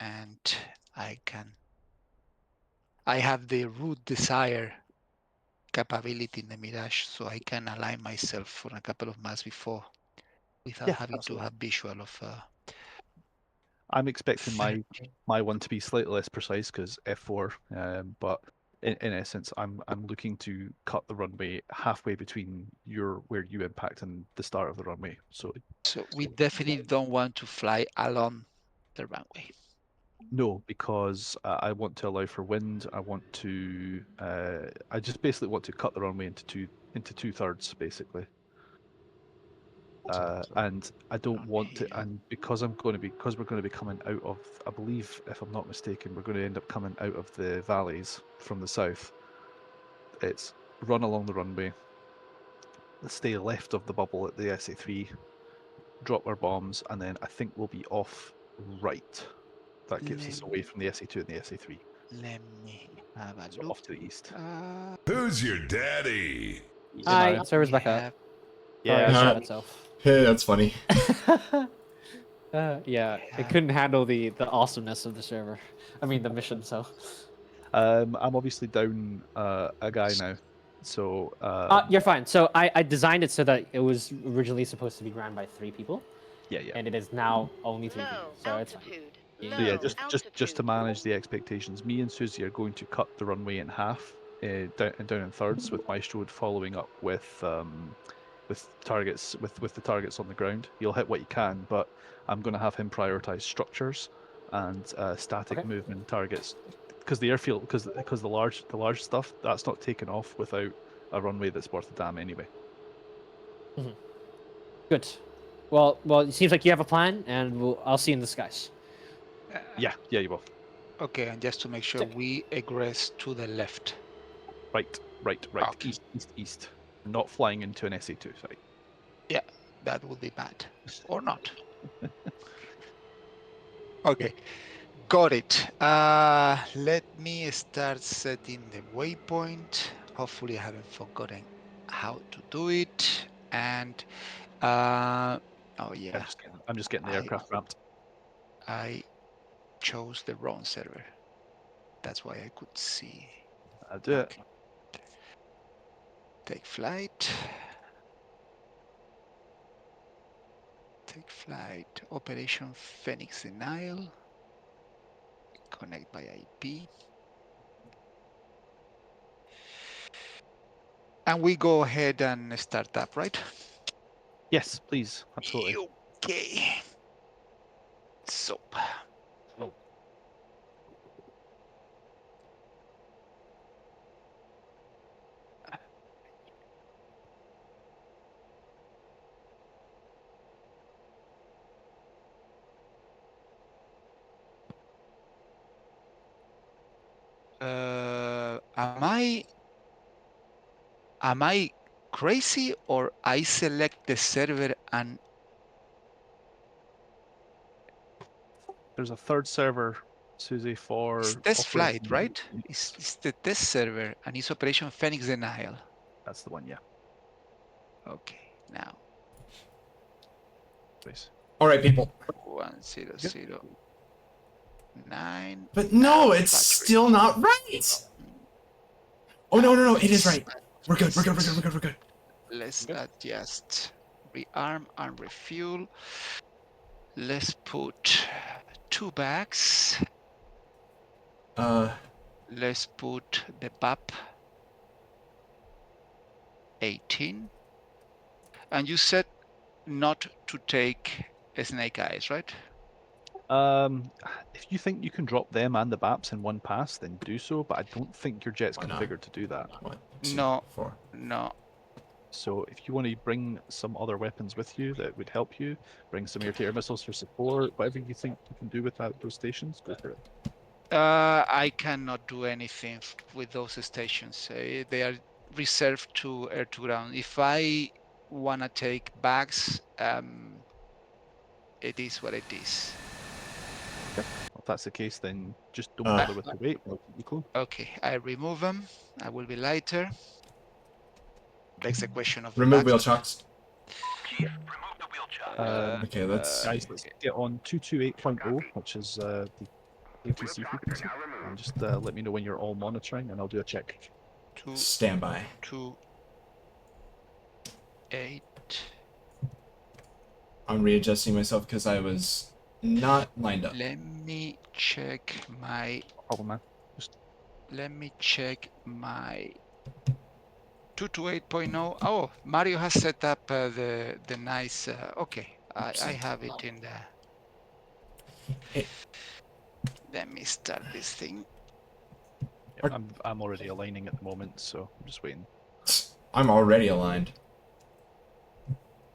and I have the root desire capability in the Mirage, so I can align myself for a couple of miles before without having to have visual of. I'm expecting my one to be slightly less precise because F4, but in essence, I'm looking to cut the runway halfway between where you impact and the start of the runway. So we definitely don't want to fly along the runway. No, because I want to allow for wind. I want to. I just basically want to cut the runway into 2/3, basically. And I don't want to. And because we're going to be coming out of, I believe, if I'm not mistaken, we're going to end up coming out of the valleys from the south. It's run along the runway, stay left of the bubble at the SA3, drop our bombs, and then I think we'll be off right. That gets us away from the SA2 and the SA3. Let me have a So look. off to the east. Who's your daddy? Hi, server's back up. Yeah, it shot itself. Hey, that's funny. Yeah, it couldn't handle the awesomeness of the server. I mean, the mission. So. I'm obviously down a guy now, so. You're fine. So I designed it so that it was originally supposed to be ran by 3 people. Yeah. And it is now only 3 people. So it's fine. So yeah, just to manage the expectations, me and Susie are going to cut the runway in half, down in thirds, with Maestro following up with targets with the targets on the ground. You'll hit what you can, but I'm going to have him prioritize structures and static movement targets, because the airfield, because the large stuff that's not taken off without a runway that's worth a damn anyway. Mm-hmm. Good. Well, it seems like you have a plan, and I'll see you in the skies. Yeah, you will. Okay, and just to make sure, we egress to the left. Right. Okay. East. Not flying into an SA2 site. Yeah, that would be bad. Or not. Okay, got it. Let me start setting the waypoint. Hopefully I haven't forgotten how to do it. And, oh yeah. I'm just getting the aircraft ramped. I chose the wrong server. That's why I could see. I'll do it. Take flight. Take flight. Operation Phoenix Denial. Connect by IP. And we go ahead and start up, right? Yes, please. Absolutely. Okay. So. Am I crazy, or I select the server and there's a third server, Susie, for it's test flight, right? It's the test server, and it's Operation Phoenix Denial. That's the one, yeah. Okay, now. Please. All right, people. 1009. But no, it's still not right. Oh no, it is right. We're good. Let's adjust. Rearm and refuel. Let's put 2 bags. Let's put the BAP 18. And you said not to take snake eyes, right? If you think you can drop them and the BAPs in one pass, then do so, but I don't think your jet's configured to do that. No. So if you want to bring some other weapons with you that would help you, bring some air-to-air missiles for support, whatever you think you can do with those stations, go for it. I cannot do anything with those stations. They are reserved to air-to-ground. If I want to take bags, it is what it is. Okay. Well, if that's the case, then just don't bother with the weight. We'll keep you cool. Okay, I remove them. I will be lighter. Begs the question of remove wheel chocks. Chief, remove the wheel chock. Okay, let's guys, let's get on 228.0, which is the ATC frequency, and just let me know when you're all monitoring, and I'll do a check. 2, Standby. 2, 8. I'm readjusting myself because I was not lined up. Let me check my. Problem, man. Just Let me check my 228.0. Oh, Mario has set up the nice. Okay, I have it in the. Hey. Let me start this thing. yeah, I'm already aligning at the moment, so I'm just waiting. I'm already aligned.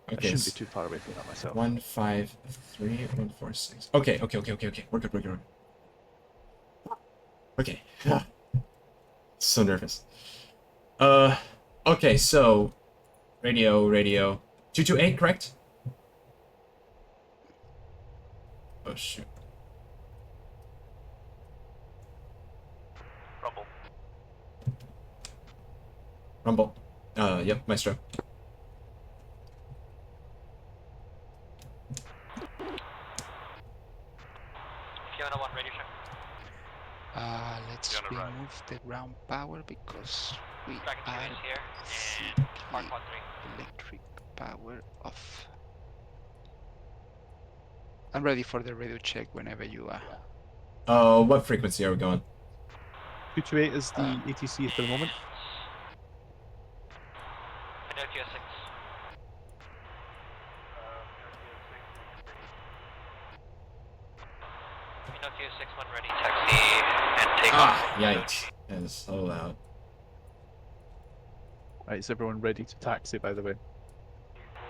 I Okay. shouldn't be too far away from that myself. 153, 146. Okay. We're good. Okay. So nervous. Okay, so radio 228, correct? Oh shoot. Rumble. Yep, Maestro. Let's remove the ground power because we are electric power off. I'm ready for the radio check whenever you are. What frequency are we going? 228 is the ATC for the moment. Yikes. That is so loud. Right, is everyone ready to taxi, by the way?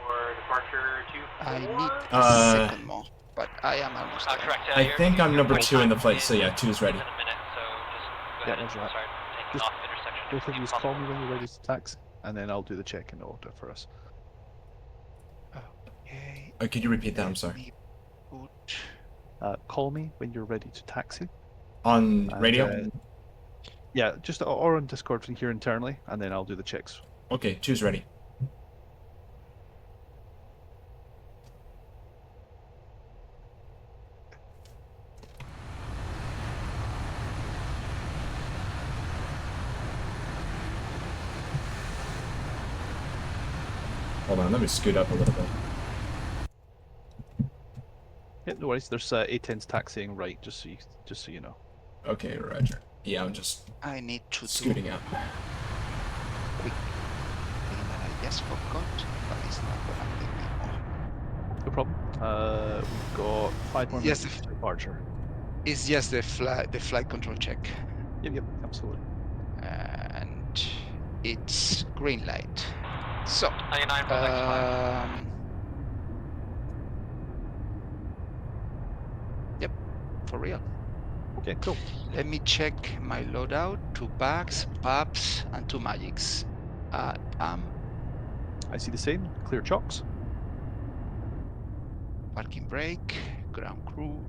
For departure 2. I need a second more, but I am almost there. I think I'm number 2 in the flight, so yeah, 2 is ready. Yeah, roger that. Just both of you call me when you're ready to taxi, and then I'll do the check-in order for us. Okay. Could you repeat that? I'm let sorry. me put- Call me when you're ready to taxi. On And, radio? Yeah, just or on Discord here internally, and then I'll do the checks. Okay, 2's ready. Hold on, let me scoot up a little bit. Yeah, no worries. There's A10s taxiing right, just so you know. Okay, roger. Yeah, I'm just I need to scooting do up. quick thing that I just forgot, but it's not gonna take me more. No problem. We've got 5 more Yes, minutes to departure. It's just the flight control check, Yep, absolutely. and it's green light. So, 99.95. Yep, for real. Okay, cool. Let me check my loadout: 2 bags, pubs, and 2 magics. I see the same. Clear chocks. Parking brake, ground crew,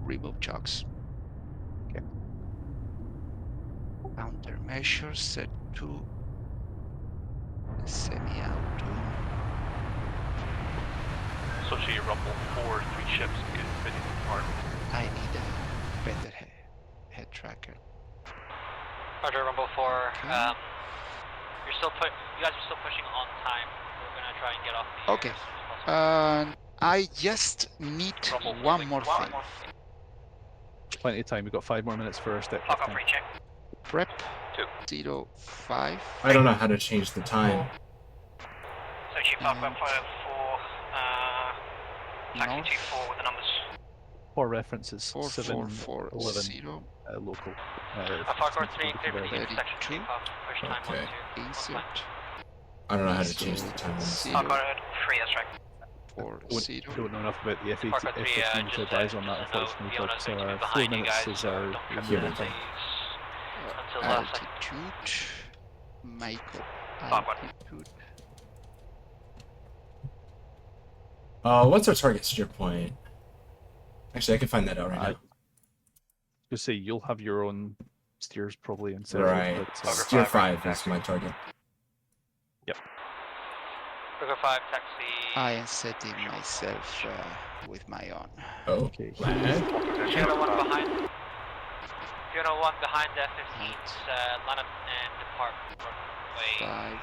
remove chocks. Okay. Countermeasures set to semi-auto. Associate Rumble 4, 3 ships, get ready to depart. I need a better head tracker. Roger, Rumble 4. Okay. You guys are still pushing on time. We're gonna try and get off the Okay. air as soon as possible. I just need Rumble one 6, more thing. Plenty of time. We've got 5 more minutes for our step Clock shift up time. recheck. Prep 2. 05. I don't know how to change the time. Associate Park And 4, taxi north 24 with the numbers. For references, 711 4440. local. Farquhar 3, clear for the 32. intersection. Take off. Push time Okay. 12. Insert I don't know how to change the time on this. 0 Farquhar 3, that's right. 40. Don't know enough about the Farquhar 3, F-15 to just advise on that, just to know, unfortunately, Fiona's but going to be 4 behind you minutes guys, is so our don't trip Here we the go. penalties until last second. Altitude. Make up Farquhar. altitude. What's our target steer point? Actually, I can find that out right now. Just say you'll have your own steers probably inserted, Right. but Steer 5 is my target. Farquhar 5, taxi I am setting myself with my own. Oh, Okay, flag. Fiona 1 behind. Fiona 1 behind the F-15's line up and depart runway. 5,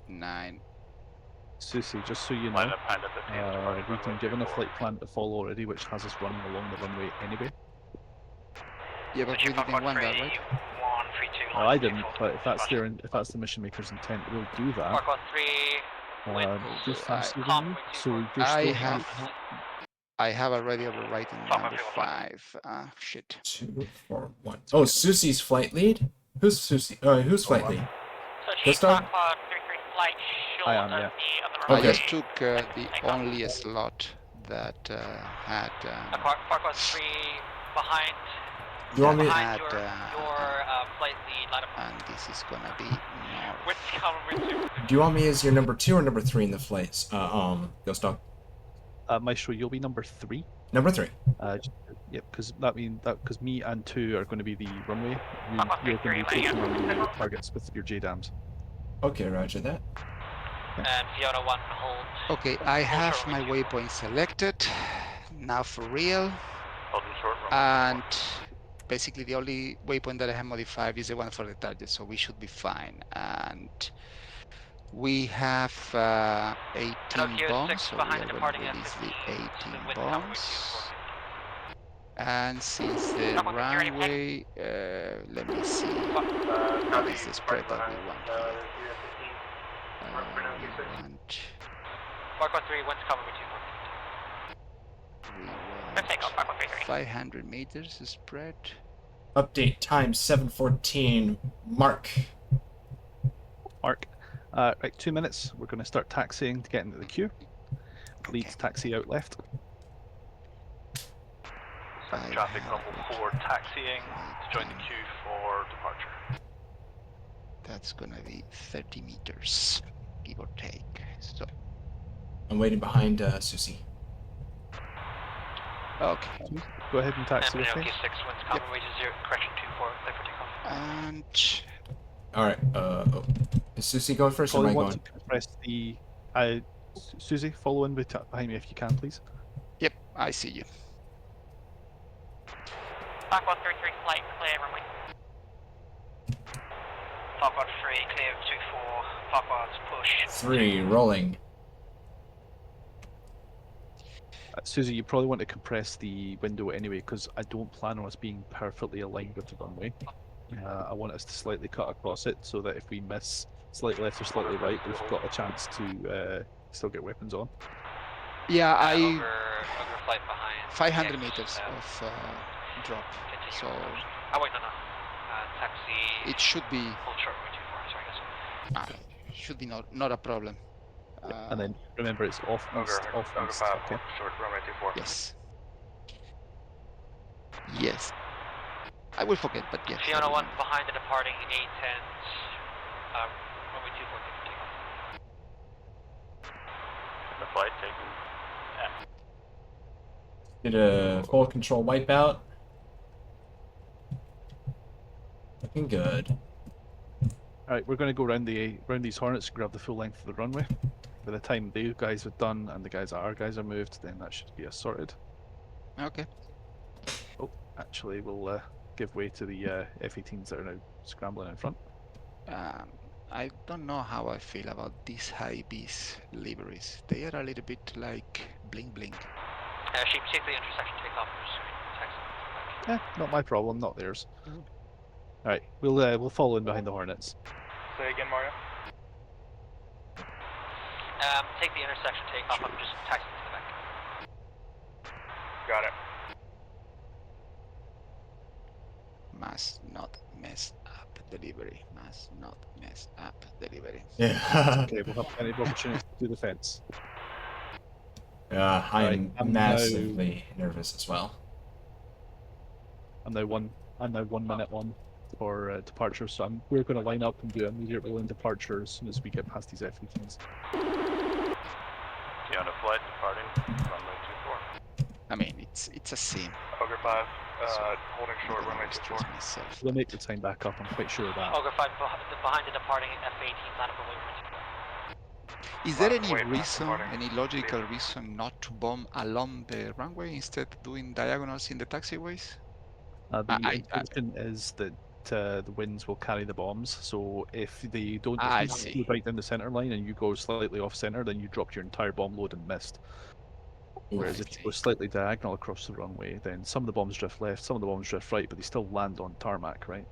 9. Susie, just so you know, Line up behind the 15, departing we've runway been given a 24. flight plan to follow already, which has us running along the runway anyway. Yeah, but we didn't want that, right? 132 Well, I didn't, but if that's the mission maker's intent, we'll do that. Park 13, wind. You're So faster Comp than me, 24. so you're I still. have I have already overwritten Fuck, number I feel 5. Shit. 2, 4, 1. Oh, Susie's flight lead? Who's Susie? Who's flight lead? So This she's time? Park 33 flight short I am, of yeah. the I other just Okay. took the Take off. only slot that had Park 3 behind. You want me? Behind had, your flight lead, line up. and this is gonna be north. Wind's coming, wind 2. Do you want me as your number 2 or number 3 in the flights? Ghost Dog. Maestro, you'll be number 3. Number 3. Yep, because because me and 2 are going to be the runway. You're going to be 3, taking on the targets with your JDAMS. Okay, roger that. And Fiona 1 hold. Okay, I have short my runway waypoint selected. Now for real. Holding short runway And basically the only waypoint that I have modified is the one for the target, so we should be fine. And we have 18 Pinocchio bombs, 6 so we behind are the going to departing release the F-15. 18 Wind coming with bombs. 2, And since the Knock on the security runway, let me see, what is the spread that we want here? We want, Park 3, wind's coming with 2. we Take off, want Park 3. 500 meters spread. Update time 7:14. Mark. Mark. Right, 2 minutes. We're going to start taxiing to get into the queue. Leads taxi out left. Traffic level 4 taxiing to join the queue for departure. That's gonna be 30 meters, give or take. So, I'm waiting behind Susie. okay. Go ahead and taxi And with me. Pinocchio 6, wind's coming with 0, correction 2-4, clear for takeoff. And Alright, is Susie going first or am Probably I want going? to compress the. Susie, follow in behind me if you can, please. yep, I see you. Park 133, flight clear, runway. Park 3, clear 24, Park 1's push. 3, rolling. Susie, you probably want to compress the window anyway, because I don't plan on us being perfectly aligned with the runway. I want us to slightly cut across it so that if we miss slightly left or slightly right, we've got a chance to still get weapons on. Yeah, Ogre flight behind. 500 meters of drop, Continue. so Oh wait, no. Taxi. it should be Hold short runway 24, sorry guys. should be not a problem. And then remember, it's off east, off Ogre east. 5, Okay. short runway 24. Yes. Yes. I will forget, but yes. I Fiona 1 remember. behind the departing A10s. Runway 24, clear for takeoff. The flight taking. Did a full control wipeout. Looking good. Alright, we're going to go around these Hornets and grab the full length of the runway. By the time the guys are done and the guys that our guys are moved, then that should be sorted. Okay. Oh, actually, we'll give way to the F-18s that are now scrambling in front. I don't know how I feel about these high bees liveries. They are a little bit like bling bling. Sheep safely intersection takeoff. Taxi. Not my problem, not theirs. Alright, we'll follow in behind the Hornets. Say again, Mario. Take the intersection takeoff. I'm just taxiing to the back. Got it. Must not mess up delivery. Must not mess up delivery. Yeah. Okay, we'll have plenty of opportunity to do the fence. I'm Right, I'm massively nervous as well. I'm now 1 minute on for departure, so we're going to line up and do immediate rolling departure as soon as we get past these F-18s. Fiona flight departing runway 24. I mean, it's a scene. Ogre 5, So, holding I'm short gonna runway stress 24. myself. We'll make the time back up, I'm quite sure of that. Ogre 5 behind the departing F-18s, line up and wait for Is there Last any waypoint reason, reporting. any logical reason not to bomb along the runway instead of doing diagonals in the taxiways? The I intention is that the winds will carry the bombs. So if they don't, I if see. you go right down the center line and you go slightly off center, then you dropped your entire bomb load and missed. Whereas I if you go see. slightly diagonal across the runway, then some of the bombs drift left, some of the bombs drift right, but they still land on tarmac, right?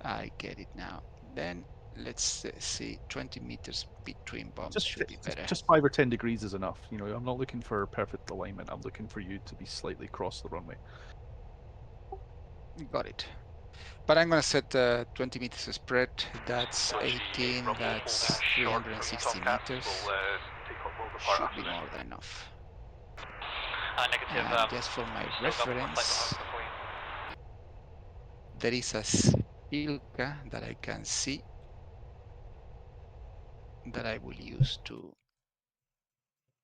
I get it now. Then let's see. 20 meters between bombs should be better. Just 5 or 10 degrees is enough. You know, I'm not looking for perfect alignment. I'm looking for you to be slightly across the runway. Got it. But I'm gonna set 20 meters spread. That's Dodgy 18. rumble That's holding short from 360 Tomcats. meters. We'll depart Should after be this. more than enough. Negative. And just for my Still got one more flight reference, behind before you. there is a Ilka that I can see that I will use to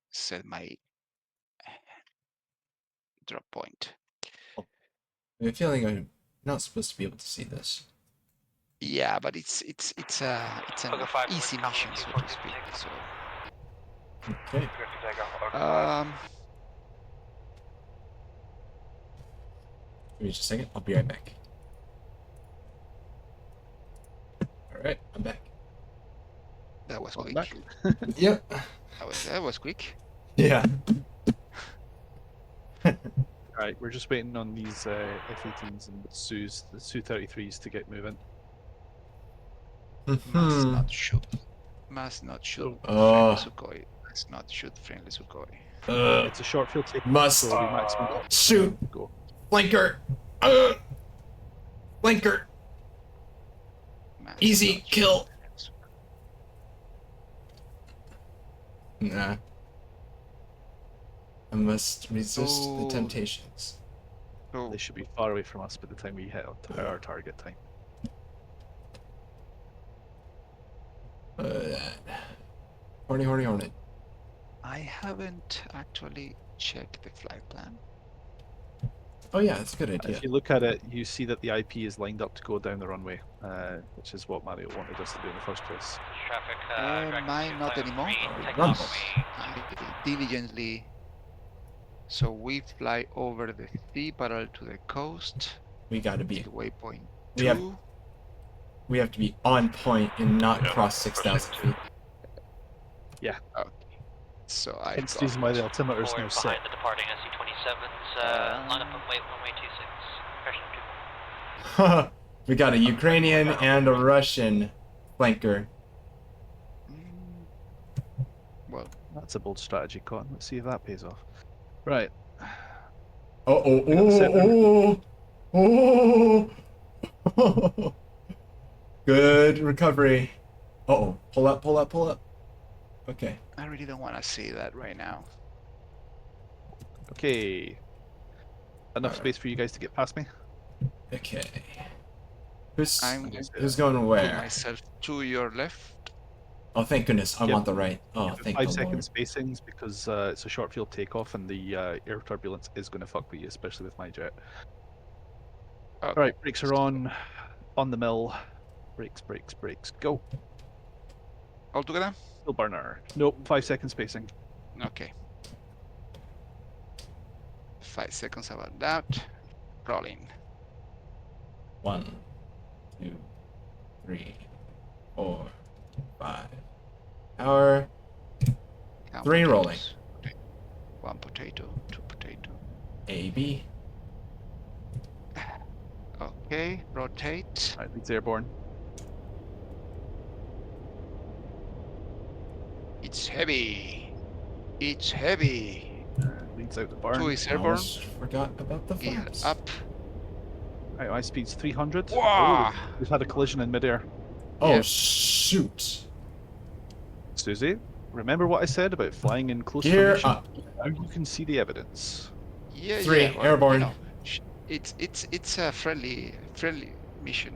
set my drop point. I have a feeling I'm not supposed to be able to see this. Yeah, but it's an Booker 5 easy wind mission, so to speak. So Okay. Give me just a second. I'll be right back. All right, I'm back. that was Welcome quick. back. Yep. That was quick. Yeah. Right, we're just waiting on these F-18s and the Su-33s to get moving. Must not shoot. Must not shoot Oh. friendly Sukhoi. Must not shoot friendly Sukhoi. It's a short field take. Must so the maximum shoot. go. Flanker. Flanker. Must Easy not shoot kill. friendly Sukhoi. Nah. I must resist the Oh. temptations. So They should be far away from us by the time we hit our target time. Horny, horny, horny. I haven't actually checked the flight plan. Oh yeah, that's a good idea. If you look at it, you see that the IP is lined up to go down the runway, which is what Mario wanted us to do in the first place. Traffic. Mine not anymore. Rumble. I diligently. So we fly over the sea parallel to the coast. We got to be. To waypoint We have 2. we have to be on point and not Yeah, cross 6,000 feet. Okay. So I Hence the reason why the altimeter is Forward now behind set. the departing SC-27s. Line up and wait 1-way 26. Pressure people. We got a Ukrainian and a Russian flanker. Well, That's a bold strategy, Cotton. Let's see if that pays off. Right. Oh. Good recovery. Pull up. Okay. I really don't want to see that right now. Okay. Enough Alright. space for you guys to get past me? Okay. Who's I'm going going Put where? myself to your left. Oh, thank goodness. I Yep. want the right. Oh, Give it thank 5 the second Lord. spacings because it's a short field takeoff and the air turbulence is going to fuck with you, especially with my jet. Okay. Alright, brakes are on the mill. Brakes, go. All together? Fuel burner. Nope, 5 second spacing. Okay. 5 seconds about that. Rolling. 1, 2, 3, 4, 5. Power. Count 3 rolling. potatoes. 1 potato, 2 potato. AB. Okay, rotate. Alright, leads airborne. It's heavy. It's heavy. Leads out the barn. 2 is I airborne. almost forgot about the Gear flaps. up. Right, high speed's 300. Wow. Oh, we've had a collision in midair. Oh, Yeah. shoot. Susie, remember what I said about flying in close Gear formation? up. Now you can see the evidence. Yeah, 3, yeah. Well, airborne. You know, it's a friendly mission.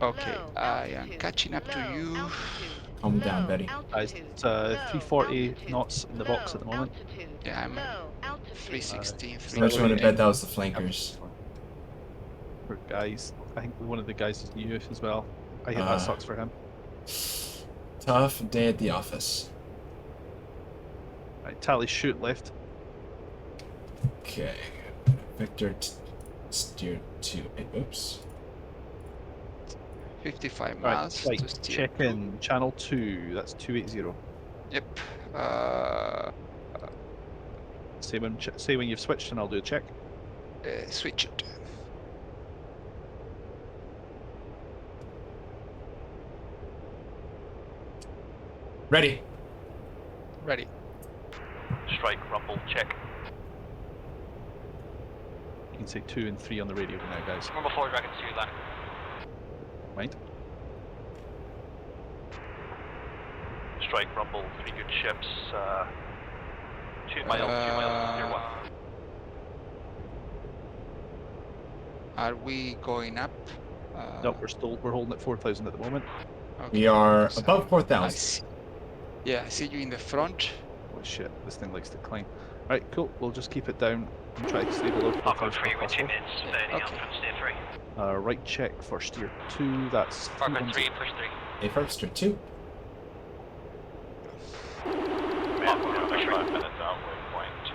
Okay, I am catching up to you. Calm down, Betty. It's 340 knots in the box at the moment. Yeah, I'm 316. I just want to 320. bet that was the flankers. For guys, I think one of the guys is new as well. I think that sucks for him. Tough day at the office. Right, tally shoot left. Okay. Victor steer 2. Oops. 55 Right, miles right. to steer. Check in channel 2. That's 280. Yep. Say when you've switched, and I'll do a check. Switch it. Ready. Ready. Strike, rumble, check. You can say 2 and 3 on the radio now, guys. Rumble forward, Dragon 2, landing. Right? Strike, rumble, 3 good ships. 2 miles, near 1. Are we going up? No, we're holding at 4,000 at the moment. Okay, We are because above I 4,000. see- Yeah, I see you in the front. Oh shit, this thing likes to climb. Right, cool. We'll just keep it down and try to stay below I'll go 4,000 3 if with 2 possible. minutes, anything else Okay. from steer 3. Right check for steer 2. That's Park on 310. 3, push 3. A first or 2. Man, we're about 5 minutes out, waypoint 2.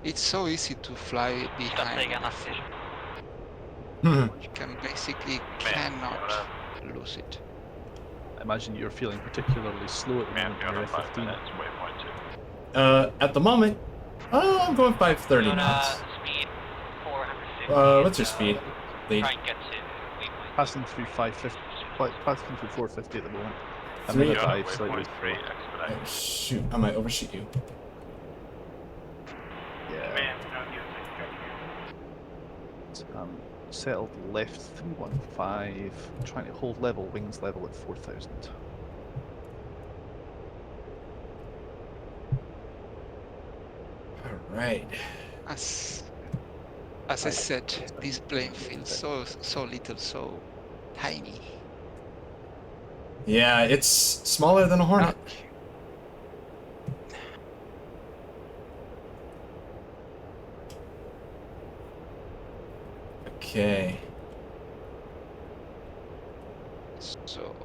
It's so easy to fly Stop behind. taking last station. You can basically Man, cannot lose it. I imagine you're feeling particularly slow at the Man, moment. we're You're on 5 F-15. minutes, waypoint 2. At the moment, I'm going 530 Doing, knots. speed 450. What's your speed? Lead. Try and get to waypoint. Passing through 550. Passing through 450 at the moment. I'm Three. in a You're on dive slightly. waypoint 3, expedite. Oh, shoot, I might overshoot you. Yeah. Settled left 315. Trying to hold level, wings level at 4,000. All right. As I said, this plane feels so little, so tiny. Yeah, it's smaller than a Hornet. Okay. So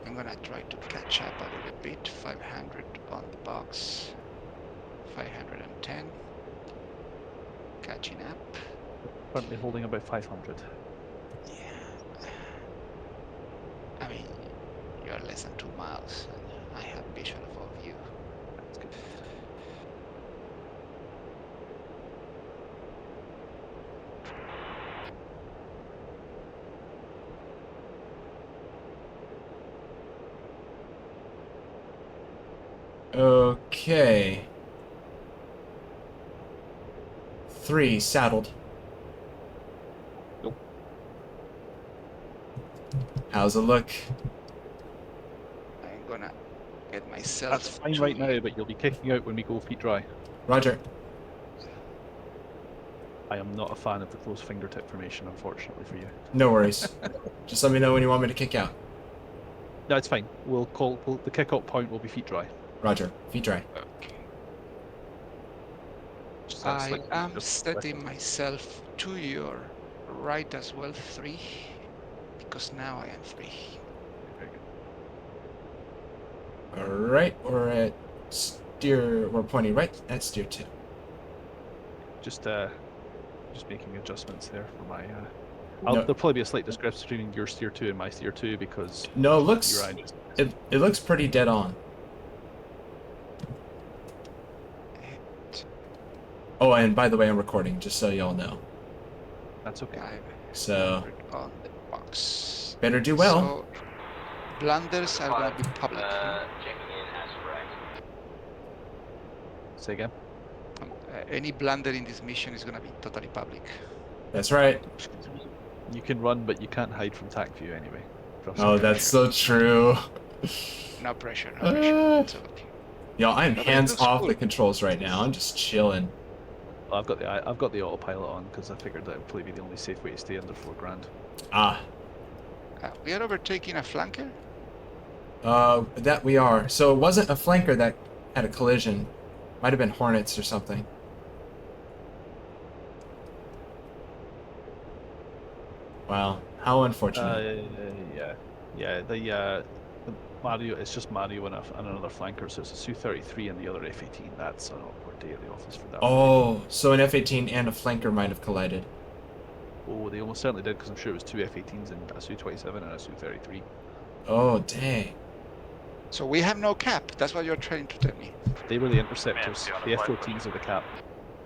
I'm gonna try to catch up a little bit. 500 on the box. 510. Catching up. Currently holding about 500. Yeah. I mean, you're less than 2 miles, and I have visual of you. That's good enough. Okay. 3 saddled. Nope. How's it look? I'm gonna get myself. That's fine to right now, you. but you'll be kicking out when we go feet dry. Roger. I am not a fan of the close fingertip formation, unfortunately for you. No worries. Just let me know when you want me to kick out. No, it's fine. We'll the kick-out point will be feet dry. Roger. Feet dry. Okay. Just, I slightly am just setting myself to your right as well, 3, because now I am 3. very good. Alright, we're at steer. We're pointing right at steer 2. Just making adjustments there for my. No. There'll probably be a slight discrepancy between your steer 2 and my steer 2 because No, it looks. your eye is It looks pretty dead on. Oh, and by the way, I'm recording, just so y'all know. that's okay. 500 So on the box. better do well. So, blunders are gonna be public. Checking in as correct. Say again. Any blunder in this mission is gonna be totally public. That's right. You can run, but you can't hide from TAC view anyway. Trust Oh, me. that's so true. No pressure, no pressure. It's okay. Yo, I'm No, but it hands looks off cool. the controls right now. I'm just chilling. I've got the autopilot on because I figured that would probably be the only safe way to stay under 4 grand. Ah, We are overtaking a flanker. that we are. So it wasn't a flanker that had a collision. Might have been Hornets or something. Wow, how unfortunate. Yeah. The Mario. It's just Mario and another flanker, so it's a Su-33 and the other F-18. That's an awkward day at the office for that. Oh, so an F-18 and a flanker might have collided. Oh, they almost certainly did, because I'm sure it was two F-18s and a Su-27 and a Su-33. Oh, dang. So we have no cap. That's what you're trying to tell me. They were the interceptors. Fiona, The flight F-14s are the cap.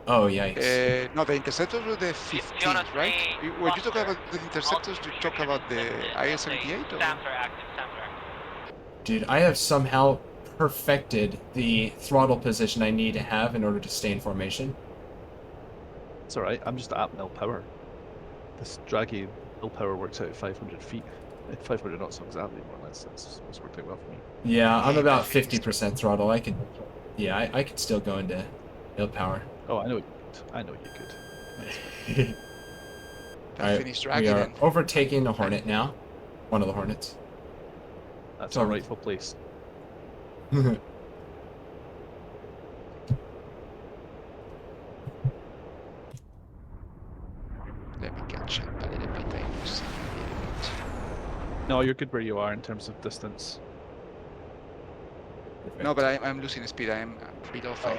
Oh, yikes. No, the interceptors were the Fiona 15s, right? 3, When you talk Buster. about the interceptors, you talk about the IS-78 or? SAMs are active, SAMs are active. Dude, I have somehow perfected the throttle position I need to have in order to stay in formation. It's alright, I'm just at nil power. This draggy nil power works out at 500 feet. 500 knots exactly, more or less. That's what's worked out well for me. Yeah, I'm Hey, about that thing is 50% throttle. I could, yeah, I could still go into nil power. Oh, I know you could. That's fine. That finished we dragging are then. overtaking the Hornet now. One of the Hornets. That's So- our rightful place. Let me catch up a little bit. I lose a little bit. No, you're good where you are in terms of distance. No, but I'm losing speed. I'm below 500.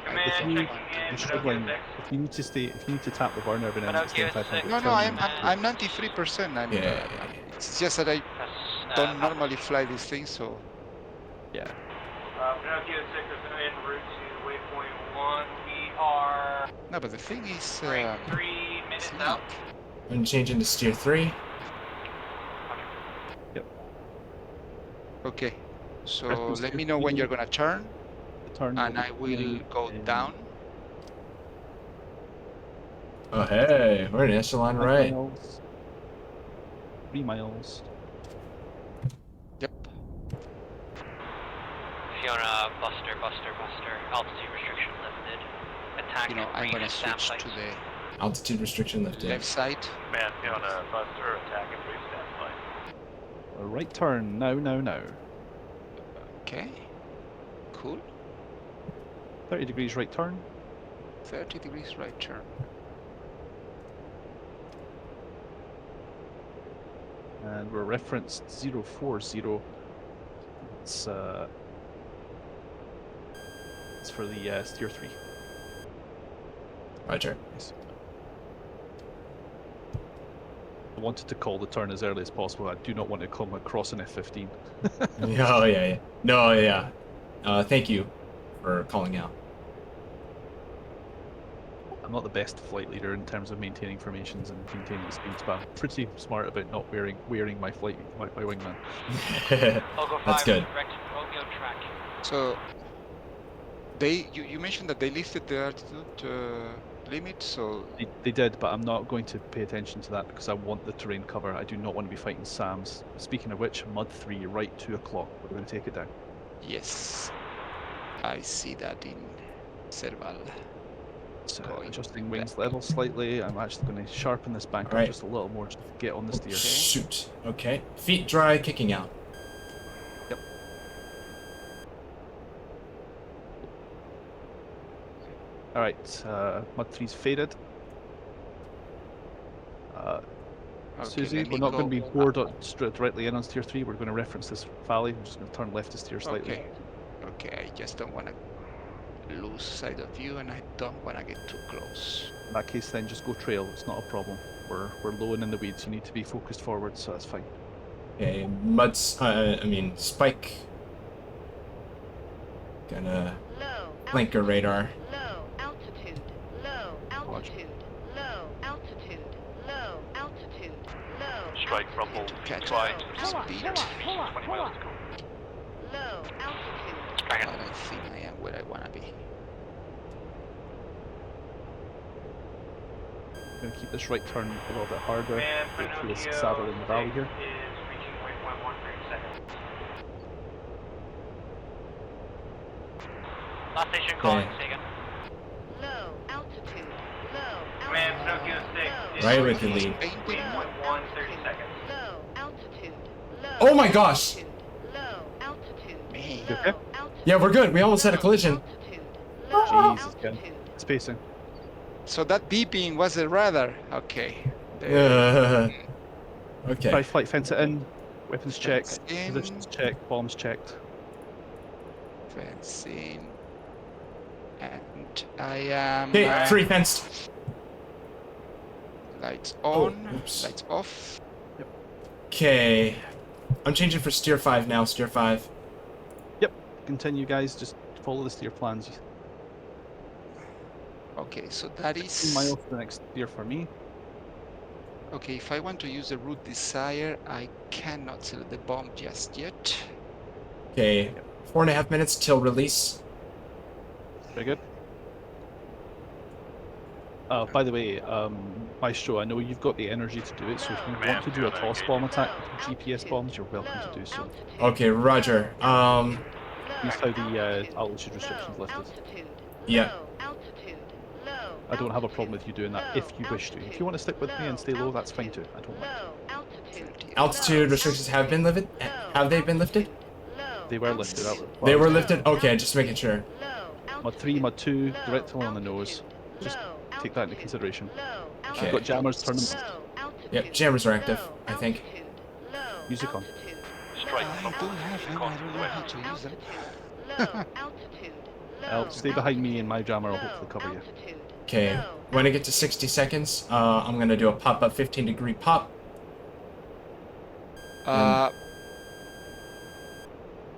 Command, I checking don't in. want You're to- struggling. If you need to stay, if you need to tap the burner every now and then, stay in 500. No, I'm 93%. Yeah. It's just that I That's, don't normally fly these things, so Yeah. Pinocchio 6 is en route to waypoint 1. We are no. But the thing is, 3 minutes sleep. out. I'm changing to steer 3. Okay, so Reference let to me know when speed. you're gonna turn, The turn and will I be will coming go in down. Oh, hey, we're in echelon 5 right. miles, 3 miles. Yep. Fiona, Buster. Altitude restriction lifted. Attack You know, I'm range gonna SAM switch sites. to the Altitude restriction lifted. left side. Command, Fiona, Buster, attack and brief standby. A right turn. Now. Okay. Cool. 30 degrees right turn. 30 degrees right turn. And we're referenced 040. It's for the steer 3. Roger. Yes. I wanted to call the turn as early as possible. I do not want to come across an F-15. Oh, yeah. No, yeah. Thank you for calling out. I'm not the best flight leader in terms of maintaining formations and maintaining speeds, but I'm pretty smart about not wearing my wingman. Logo 5, That's good. direct Romeo track. So you mentioned that they lifted the altitude limit, so They did, but I'm not going to pay attention to that because I want the terrain cover. I do not want to be fighting SAMs. Speaking of which, Mud 3, right 2 o'clock. We're going to take it down. yes, I see that in Serval. It's, Going adjusting wings level slightly. I'm actually going to sharpen this bank up Alright. just a little more just to get on the steer. Shoot. Okay. Feet dry, kicking out. Alright, Mud 3's faded. Okay, Susie, let me we're not go going to be bored directly in on steer 3. We're going to reference this valley. I'm just going to turn left to steer slightly. Okay, I just don't want to lose sight of you, and I don't want to get too close. In that case, then just go trail. It's not a problem. We're low and in the weeds. You need to be focused forward, so that's fine. Okay, Spike. Gonna flanker radar. Low altitude, low altitude, low altitude, low altitude, low Strike rumble, Catch try up to to speed. 20 miles to go. low altitude. But I think I am where I want to be. I'm going to keep this right turn a little bit harder. Command, Go through this Pinocchio saddle in the valley 6 here. is reaching waypoint 1 30 seconds. Last station calling, Okay. Sagan. Low altitude, low Command, altitude, Pinocchio 6 is Right with the reaching lead. waypoint 1 30 seconds. low altitude, low Oh my gosh! altitude, low altitude, Man. low Okay. altitude, Yeah, we're good. We almost had a low collision. altitude, low Jesus, Ken. altitude. Spacing. So that beeping was the radar. Okay. The- Okay. Try flight fence it in. Weapons check. Fence in. Positions checked. Bombs checked. Fence in. And I am... Okay, 3 fenced. Lights Oh, on, oops. lights off. Okay. I'm changing for steer 5 now, steer 5. Continue, guys. Just follow the steer plans. Okay, so that 16 is... miles to the next steer for me. Okay, if I want to use the route desire, I cannot select the bomb just yet. Okay. 4.5 minutes till release. Very good. By the way, Maestro, I know you've got the energy to do it, so if you want to do a toss bomb attack with GPS bombs, you're welcome to do so. Okay, roger. Use how the altitude restrictions lifted. Yeah. I don't have a problem with you doing that if you wish to. If you want to stick with me and stay low, that's fine too. I don't mind. Altitude restrictions have been lifted? Have they been lifted? They were lifted. They were lifted? Okay, just making sure. Mod 3, Mod 2, direct hill on the nose. Just take that into consideration. Okay. You've got jammers, turn them on. Yep, jammers are active, I think. Music on. Strike I rumble. don't have them, I don't know how to use them. I'll stay behind me and my jammer will hopefully cover you. Okay, when I get to 60 seconds, I'm gonna do a pop-up 15-degree pop.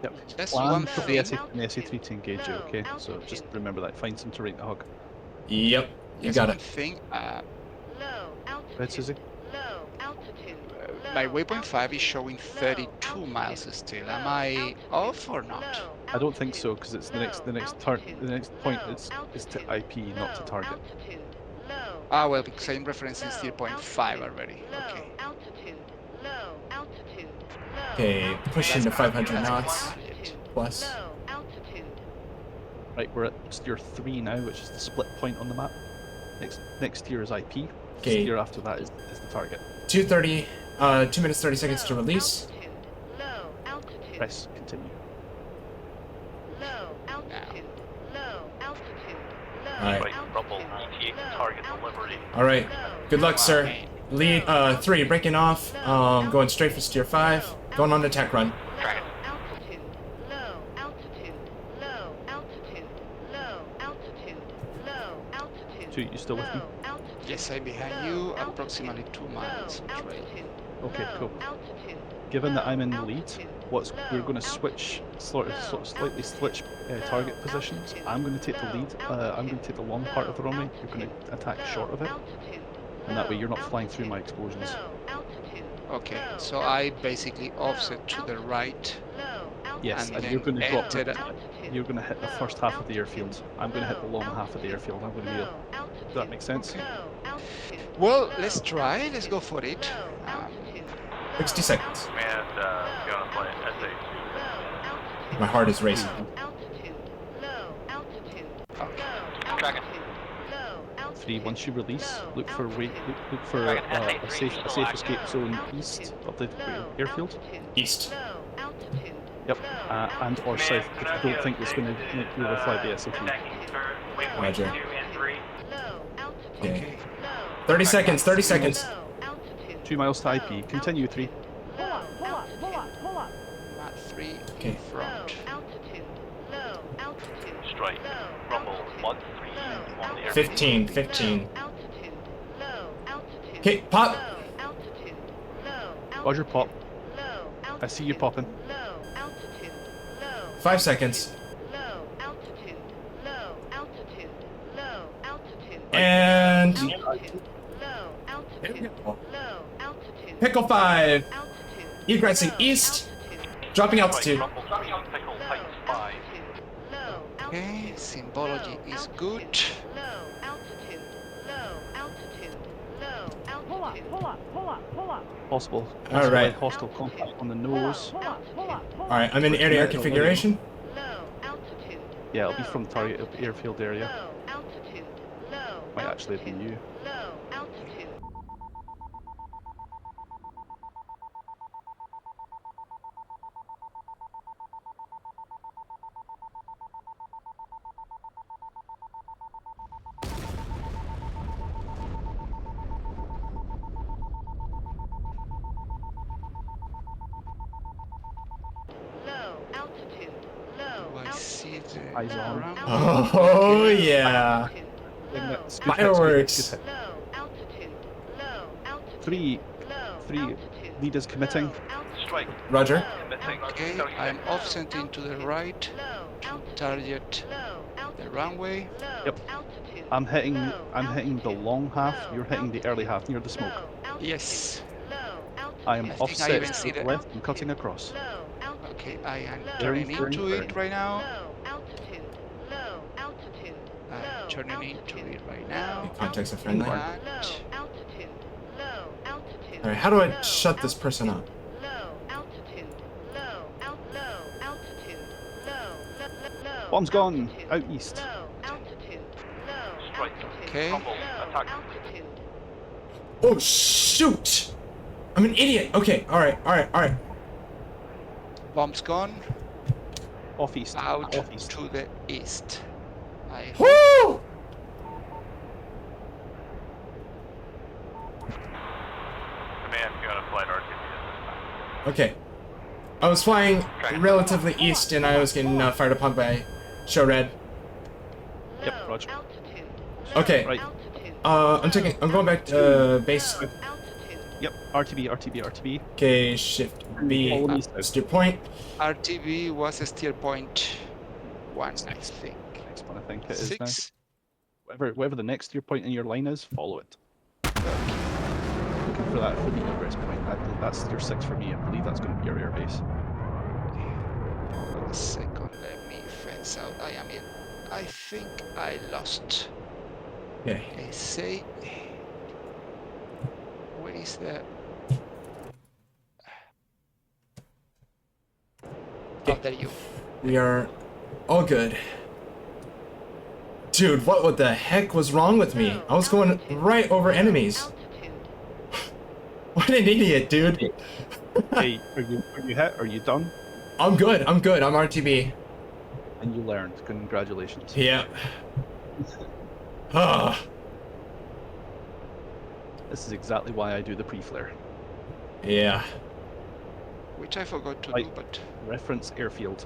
Yep. Just Plan one for thing. the SA and the SA3 to engage you, okay? So just remember that. Find some terrain to hug. Yep, you Just got one it. thing. Right, Susie? My waypoint 5 is showing 32 miles still. Am I off or not? I don't think so, because it's the next point is to IP, not to target. Ah, well, because I'm referencing 0.5 already. Okay. Okay, pushing to 500 That's knots good. plus. Right, we're at steer 3 now, which is the split point on the map. Next steer is IP. Okay. Steer after that is the target. 2:30, 2 minutes 30 seconds to release. Press continue. Alright. Strike rumble. ETA to target delivery. Alright. Good luck, sir. Lead 3, breaking off. Going straight for steer 5. Going on attack run. Dragon. 2, you still with me? Yes, I'm behind you, approximately 2 miles on trail. Okay, cool. Given that I'm in the lead, we're going to switch, sort of slightly switch target positions. I'm going to take the lead. I'm going to take the long part of the runway. You're going to attack short of it, and that way you're not flying through my explosions. Okay, so I basically offset to the right. Yes, And and then you're going to drop. enter You're going to hit the first half of the airfield. I'm going to hit the long half of the airfield. I'm going to be. Does that make sense? Well, let's try. Let's go for it. 60 seconds. Command, be on a flight. SA2. My heart is racing. Dragon. 3. Once you release, look for a safe escape zone east of the airfield. East. Yep, and or south if you don't think it's going to make you overfly the SAT. Roger. Okay. 30 seconds, 30 seconds. 2 miles to IP. Continue 3. Mat 3 Okay. in front. Strike rumble. Mod 3 on the air. 15, 15. Okay, pop. Roger, pop. I see you popping. 5 seconds. And Pickle 5. Egressing east. Dropping altitude. Rumble 3. Pickle heights 5. Okay, symbology is good. Possible. All right. Hostile contact on the nose. Alright, I'm in air-to-air configuration. Yeah, it'll be from target airfield area. Might actually have been you. hit the Eyes on. runway. Oh Okay. yeah. Altitude. Good Low. hits, Fireworks. good hit. Low altitude. Low altitude. Three Low altitude. leaders committing. Low altitude. Strike. Roger. Committing. Okay, 30 I'm seconds. offsetting to the right Low to altitude. target Low the altitude. runway. Low Yep. altitude. I'm hitting Low the altitude. long half. Low You're hitting the early altitude. half near the smoke. Low altitude. Yes. Low altitude. I am I think I offset even to see the the- left and cutting across. Low altitude. Okay, I am Low turning Very into clear. it right now. Low altitude. Low altitude. I'm Low turning into altitude. it right now. Low Contacts are altitude. friendly. Low altitude. Low altitude. All right, how do I Low shut this person up? altitude. Low altitude. Low altitude. Low Bomb's gone. altitude. Out east. Low altitude. Low Strike. altitude. Okay. Rumble. Low Attack. altitude. Oh shoot! I'm an idiot. Okay. All right. All right. All right. Bomb's gone. Off east. Out Off east. to the east. I Woo! Command, you're on a flight RTB at this time. Okay. I was flying relatively east, and I was getting fired upon by Show Red. Yep, Low roger. altitude. Okay. Low Right. altitude. I'm going back to base. Low altitude. Yep. RTB. Okay, shift B. Follow me south. Steer point. RTB was a steer point 1, I think. Next one, I think it is now. 6. Whatever the next steer point in your line is, follow it. Looking for that for the egress point. That's your 6 for me. I believe that's going to be your airbase. A second, let me fence out. I think I lost. Okay. Okay, say. Where is the. Oh, there you. We are all good. Dude, what the heck was wrong with me? I was going right over enemies. Altitude. What an idiot, dude. Hey, are you hit? Are you done? I'm good. I'm RTB. And you learned. Congratulations. Yeah. Ah. This is exactly why I do the pre-flare. Yeah. Which I forgot to Right. do, but. Reference airfield.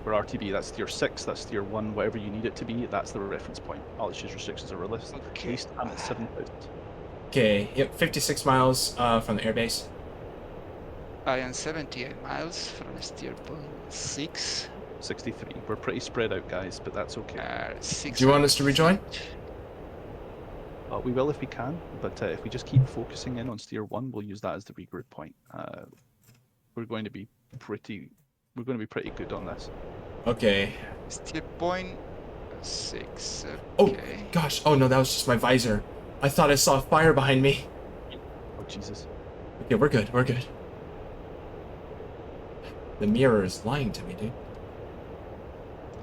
For RTB, that's tier 6, that's tier 1, whatever you need it to be, that's the reference point. Altitude restrictions are released. Okay. Least I'm at 7,000. Okay. Yep. 56 miles from the airbase. I am 78 miles from steer point 6. 63. We're pretty spread out, guys, but that's okay. 6. Do you want us to rejoin? We will if we can, but if we just keep focusing in on steer 1, we'll use that as the regroup point. We're going to be pretty good on this. Okay. Steer point 6. Oh Okay. gosh. Oh no, that was just my visor. I thought I saw fire behind me. Oh Jesus. Okay, we're good. We're good. The mirror is lying to me, dude.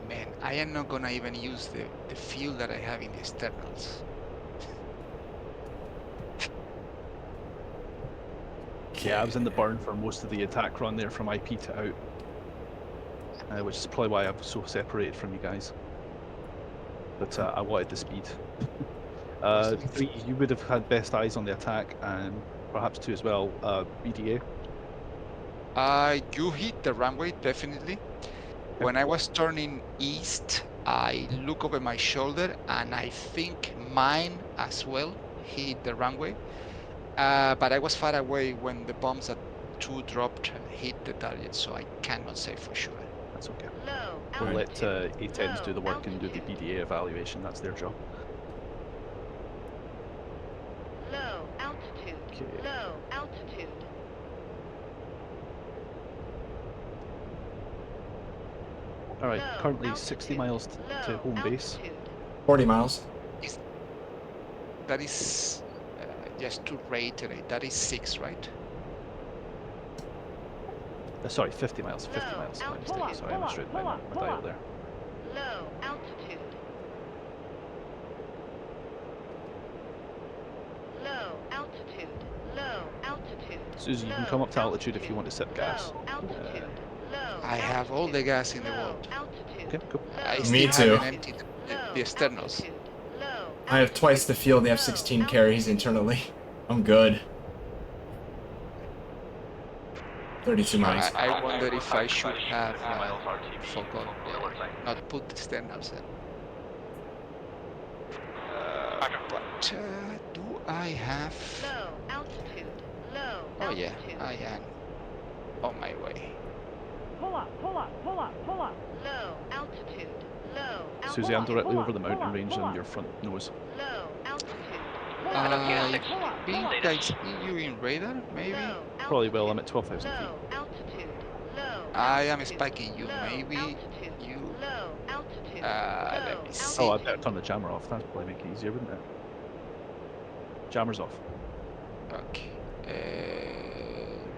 Man, I am not gonna even use the fuel that I have in the externals. Yeah, I was in the burn for most of the attack run there from IP to out. Which is probably why I'm so separated from you guys. But I wanted the speed. 3, you would have had best eyes on the attack, and perhaps 2 as well, BDA. You hit the runway, definitely. When I was turning east, I look over my shoulder, and I think mine as well hit the runway. But I was far away when the bombs at 2 dropped and hit the target, so I cannot say for sure. That's okay. Low We'll let altitude. A10s do the Low work and do the altitude. BDA evaluation, that's their job. Low altitude. Okay. Low altitude. Alright, Low currently 60 altitude. miles to Low home base. altitude. 40 miles. That is, just to reiterate, that is 6, right? Sorry, 50 miles. 50 Low miles. My altitude. mistake. Sorry, I misread my dial there. Low altitude. Low altitude. Low altitude. Susie, you can Low come up to altitude if you want to sip Low gas. altitude. Low I have all the gas in the Low world. altitude. Okay, cool. I Low still Me too. haven't emptied the externals. altitude. Low I have twice the fuel the F-16 carries internally. I'm good. 32 miles. I wonder if I should have 50 miles RTB. forgot not put the externals in. But do I have? Low altitude. Low Oh yeah, altitude. I am on my way. Pull up, pull up, pull up, pull up. Low altitude. Low altitude. Susie, I'm directly over the mountain range on your front nose. Low altitude. I think I see you in radar, maybe. Low Probably will. I'm altitude. at 12,000 feet. Low altitude. Low I am altitude. spiking you, Low maybe altitude. you. Low altitude. Let me Low see. Oh, I altitude. better turn the jammer off. That'd probably make it easier, wouldn't it? Jammer's off. Okay.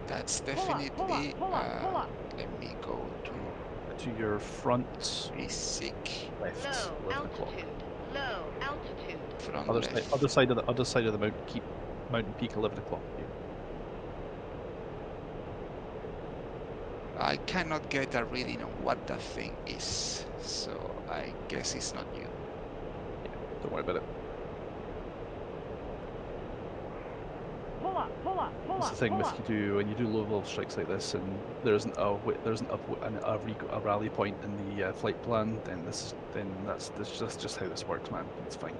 That's definitely. Let me go To your front basic left, Low 11 o'clock. altitude. Low altitude. front Other left. side, other side of the mountain. Keep mountain peak 11 o'clock. Yeah. I cannot get a reading on what that thing is, so I guess it's not you. Don't worry about it. That's the thing with when you do low level strikes like this, and there isn't a rally point in the flight plan. Then that's just how this works, man. It's fine.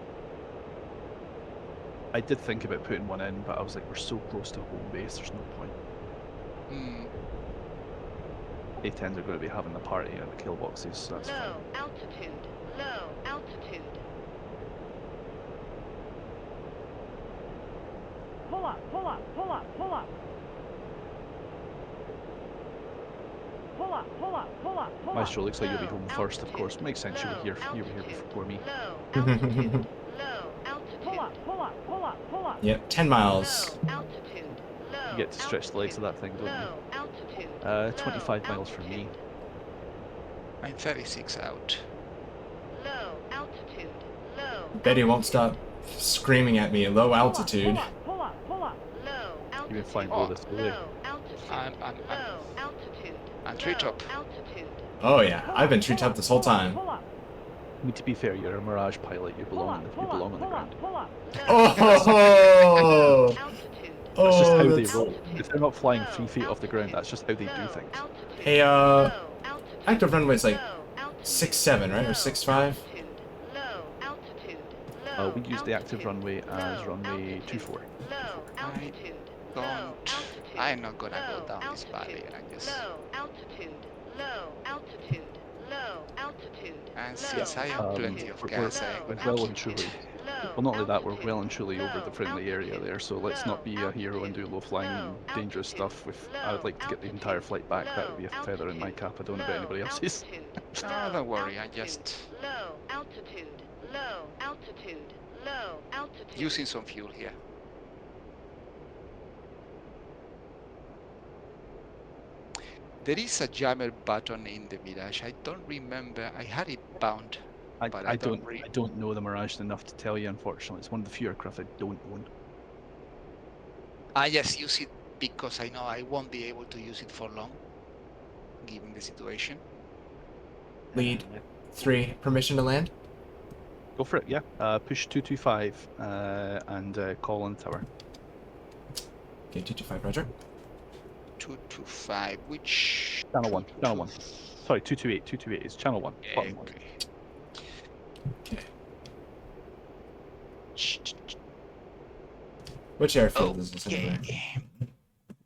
I did think about putting one in, but I was like, we're so close to home base. There's no point. Hmm. A10s are going to be having a party at the kill boxes, so that's fine. Low altitude. Low altitude. Pull up, pull up, pull up, pull up. Pull up, pull up, pull up, pull up. Maestro, looks like you'll be Low home first, of course. altitude. Makes sense. You were here. You were here Altitude. before me. Low altitude. Low altitude. Pull up, pull up, pull up, pull up. Yep, 10 miles. Low altitude. Low You get to stretch the legs of that thing, don't Low you? altitude. 25 Low miles from me. altitude. I'm 36 out. Low altitude. Low. Betty won't stop screaming at me at low altitude. Pull up, pull up. Low altitude. You've been flying below this, really. Low altitude. Low altitude. I'm treetop. Low altitude. Oh yeah, I've been treetop this whole time. I mean, to be fair, you're a Mirage pilot. You belong on the ground. Oh! Altitude. That's just how Oh, they that's... roll. If they're not flying 3 feet off the ground, that's just how they do things. Hey, active runway's like 6'7", right? Or 6'5"? We use the active runway as runway 24. I'm not gonna go down this valley. I just. And since I have plenty of gas, I ain't We're gonna well keep and truly. it. Well, not only that, we're well and truly over the friendly area there. So let's not be a hero and do low-flying, dangerous stuff. I would like to get the entire flight back. That would be a feather in my cap. I don't know about anybody else's. No, don't worry. I just Low altitude. Low altitude. Low altitude. using some fuel here. There is a jammer button in the Mirage. I don't remember. I had it bound, but I don't know the Mirage enough to tell you. Unfortunately, it's one of the few aircraft I don't own. I just use it because I know I won't be able to use it for long, given the situation. Lead 3, permission to land? Go for it, yeah. Push 225 and call on the tower. Okay, 225, roger. 225, which... Channel 1, channel 1. Sorry, 228, 228 is channel 1. Yeah, Button 1. Okay. Which airfield is this anyway?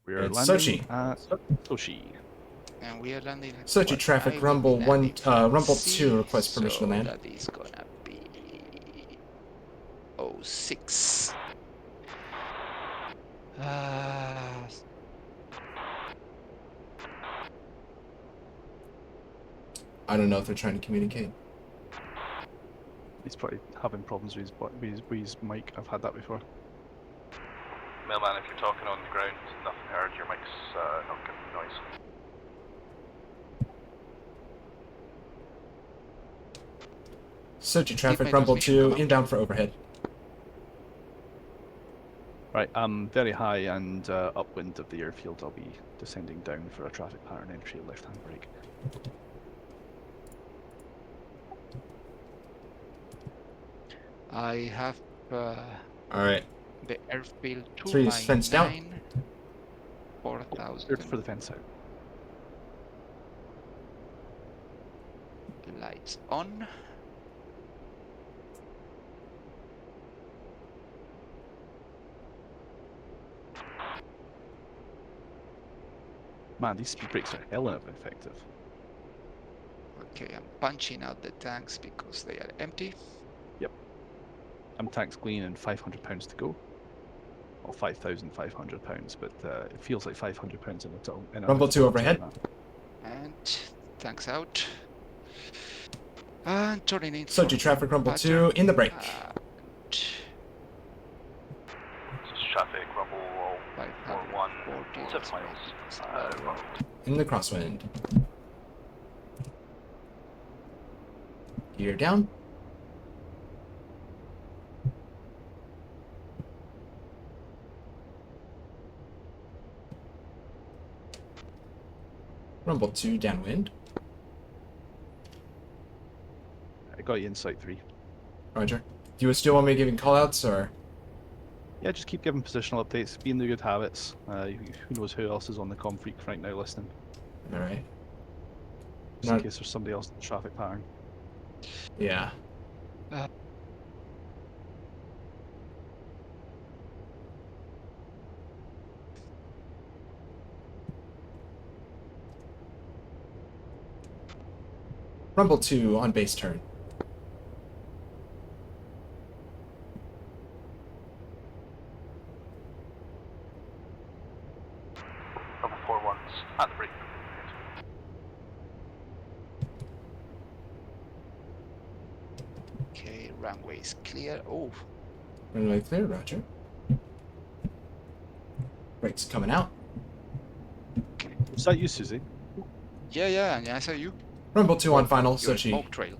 We're It's landing Sochi. at Sochi. And we are landing at Sochi what traffic, time? rumble We 1, landed at rumble C, 2 requests permission to so land. that is gonna be 06. I don't know if they're trying to communicate. He's probably having problems with his mic. I've had that before. Mailman, if you're talking on the ground, nothing heard. Your mic's not giving noise. Sochi traffic, my rumble transmission 2, come up. inbound for overhead. Right, I'm very high and upwind of the airfield. I'll be descending down for a traffic pattern entry, left-hand brake. I have Alright, the airfield to 3 is line fenced out. 9. Cleared 4,000 for the fence out. lights on. Man, these speed brakes are hell of effective. Okay, I'm punching out the tanks because they are empty. I'm tanks clean and £500 to go. Well, £5,500, but it feels like £500 in a total. Rumble 2 overhead. And tanks out. And turning in. Sochi traffic rumble 2 in the break. This is traffic, rumble 41, 7 miles. Rumble. In the crosswind. Gear down. Rumble 2 downwind. I got you in sight 3. Roger. Do you still want me giving callouts or? Yeah, just keep giving positional updates, be in the good habits. Who knows who else is on the comm freak right now listening? All right. Just in case there's somebody else in the traffic pattern. Yeah. Rumble 2 on base turn. Rumble 41's at the break. Okay, runway is clear. Oh, Runway clear, roger. Brakes coming out. Was that you, Susie? yeah, and I saw you. Rumble 2 on final, You're Sochi. smoke trail.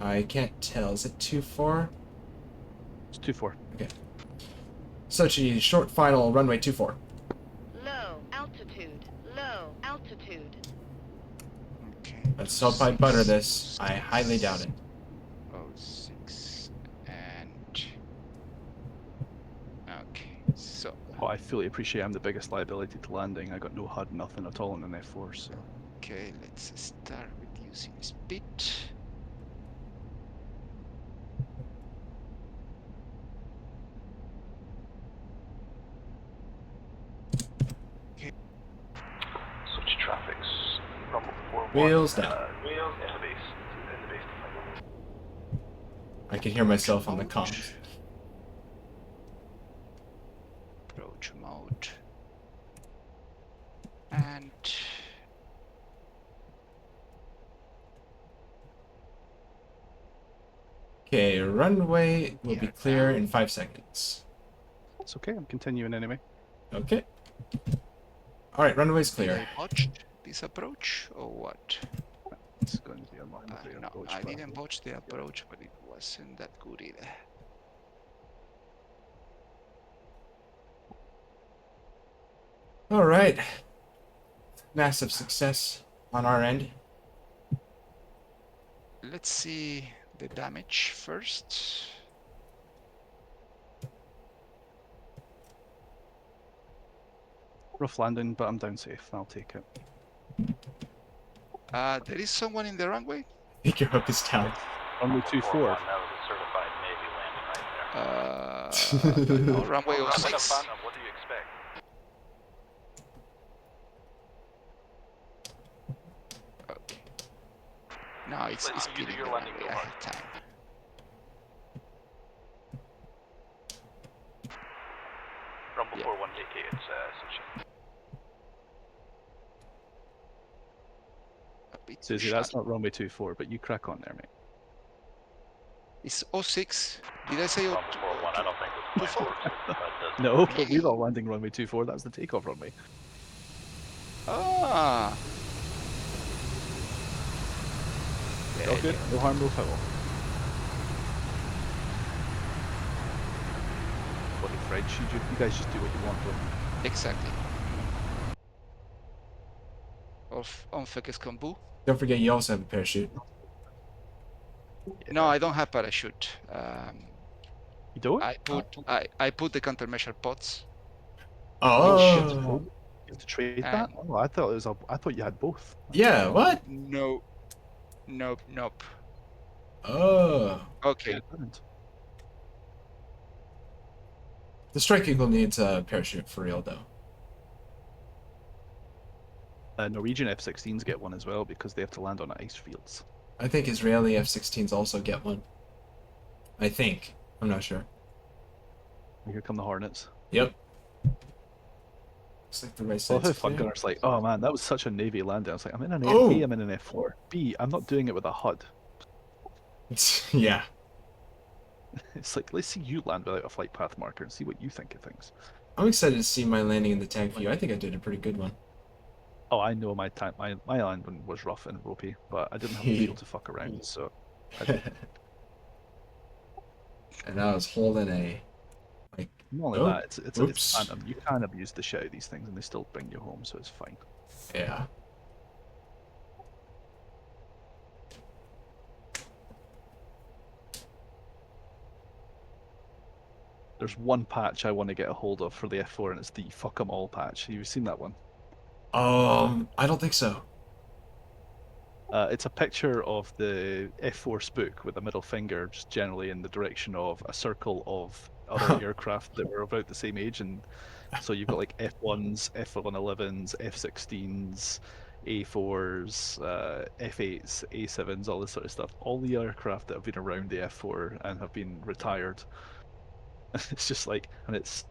I can't tell. Is it 2-4? It's 2-4. Okay. Sochi, short final, runway 2-4. Low altitude. Low altitude. Okay. Let's hope I butter this. I highly doubt it. 06 and okay. So Oh, I fully appreciate I'm the biggest liability to landing. I got no HUD, nothing at all in an F4, so... okay, let's start reducing speed. Switch traffic's rumble 41. Wheels down. Wheels in the base. In the base. I can hear myself on the comms. Approach mode. And Okay, runway will be Yeah. clear in 5 seconds. It's okay, I'm continuing anyway. Okay. Alright, runway's did clear. I botched this approach or what? It's going to be a long No, I didn't botch the approach, but it wasn't that good either. Alright. Massive success on our end. Let's see the damage first. Rough landing, but I'm down safe. I'll take it. There is someone in the runway. I think your hook is down. Runway 24. That was a certified Navy landing right there. No, runway Runway 06. Phantom, what do you expect? Okay. No, it's Let's speeding use the your landing runway. I gear have time. Rumble Yeah. 41 DK, it's Sochi. A bit Susie, shallow. that's not runway 24, but you crack on there, mate. It's 06. Did I say Rumble 41, I don't think it's my 24? but does No, but we're not landing runway 24, that's the takeoff runway. Ah. All good, no harm, no foul. What the French, you guys just do what you want, don't you? Exactly. Of on focus combo. Don't forget you also have a parachute. No, I don't have parachute. You don't? I put the countermeasure pods. Oh. You have to trade that? And Oh, I thought it was I thought you had both. Yeah, what? no, nope. Oh. Okay. Yeah, I didn't. The Strike Eagle needs a parachute for real, though. Norwegian F-16s get one as well because they have to land on ice fields. I think Israeli F-16s also get one. I think. I'm not sure. Here come the Hornets. Yep. Looks like the right Well, side's how fun clear. Gunner's like, oh man, that was such a Navy landing. I was like, I'm in an Oh! A, I'm in an F4. B, I'm not doing it with a HUD. Yeah. It's like, let's see you land without a flight path marker and see what you think of things. I'm excited to see my landing in the tank view. I think I did a pretty good one. Oh, I know my landing was rough and ropey, but I didn't have the field to fuck around, so I did. And I was holding a... like... Not only Oh, that, it's oops. random. You can abuse the shit out of these things and they still bring you home, so it's fine. Yeah. There's one patch I want to get a hold of for the F4, and it's the fuck 'em all patch. Have you seen that one? I don't think so. It's a picture of the F4 spook with a middle finger just generally in the direction of a circle of other aircraft that were about the same age. And so you've got like F1s, F111s, F16s, A4s, F8s, A7s, all this sort of stuff. All the aircraft that have been around the F4 and have been retired. It's just like, and it's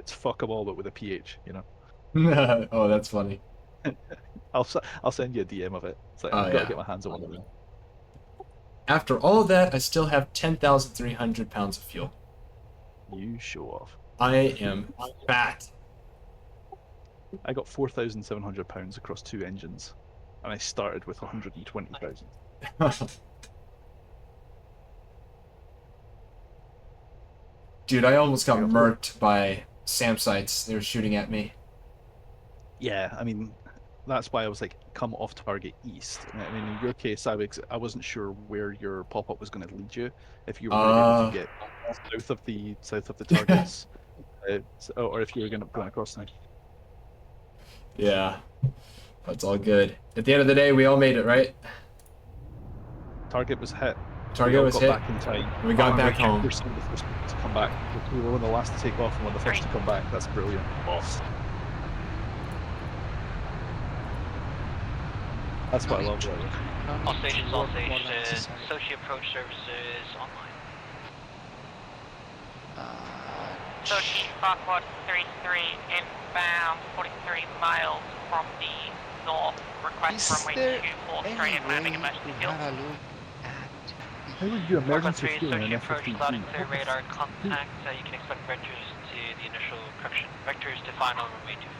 fuck 'em all, but with a PH, you know. Oh, that's funny. I'll send you a DM of it. It's like, Oh, I've got to yeah. get my hands on one of them. After all of that, I still have 10,300 pounds of fuel. You show off. I am fat. I got 4,700 pounds across 2 engines, and I started with 120,000. Dude, I almost got murked by SAM sites. They were shooting at me. Yeah, I mean, that's why I was like, come off target east. I mean, in your case, I wasn't sure where your pop-up was going to lead you. If you were going to be able to get south of the targets, or if you were going across them. Yeah, that's all good. At the end of the day, we all made it, right? Target was hit. Target was got hit. back in time. We got back home. We're some of the first to come back. We were one of the last to take off and one of the first to come back. That's brilliant. That's what I love. All stations, Sochi approach services online. Sochi, Foxtrot 33, inbound 43 miles from the north. Request runway 24 straight in landing emergency field. How would you emergency Frequency fuel in an Sochi approach F-15E? cloud and clear radar contact. You can expect vectors to the initial correction. Vectors to final runway 24.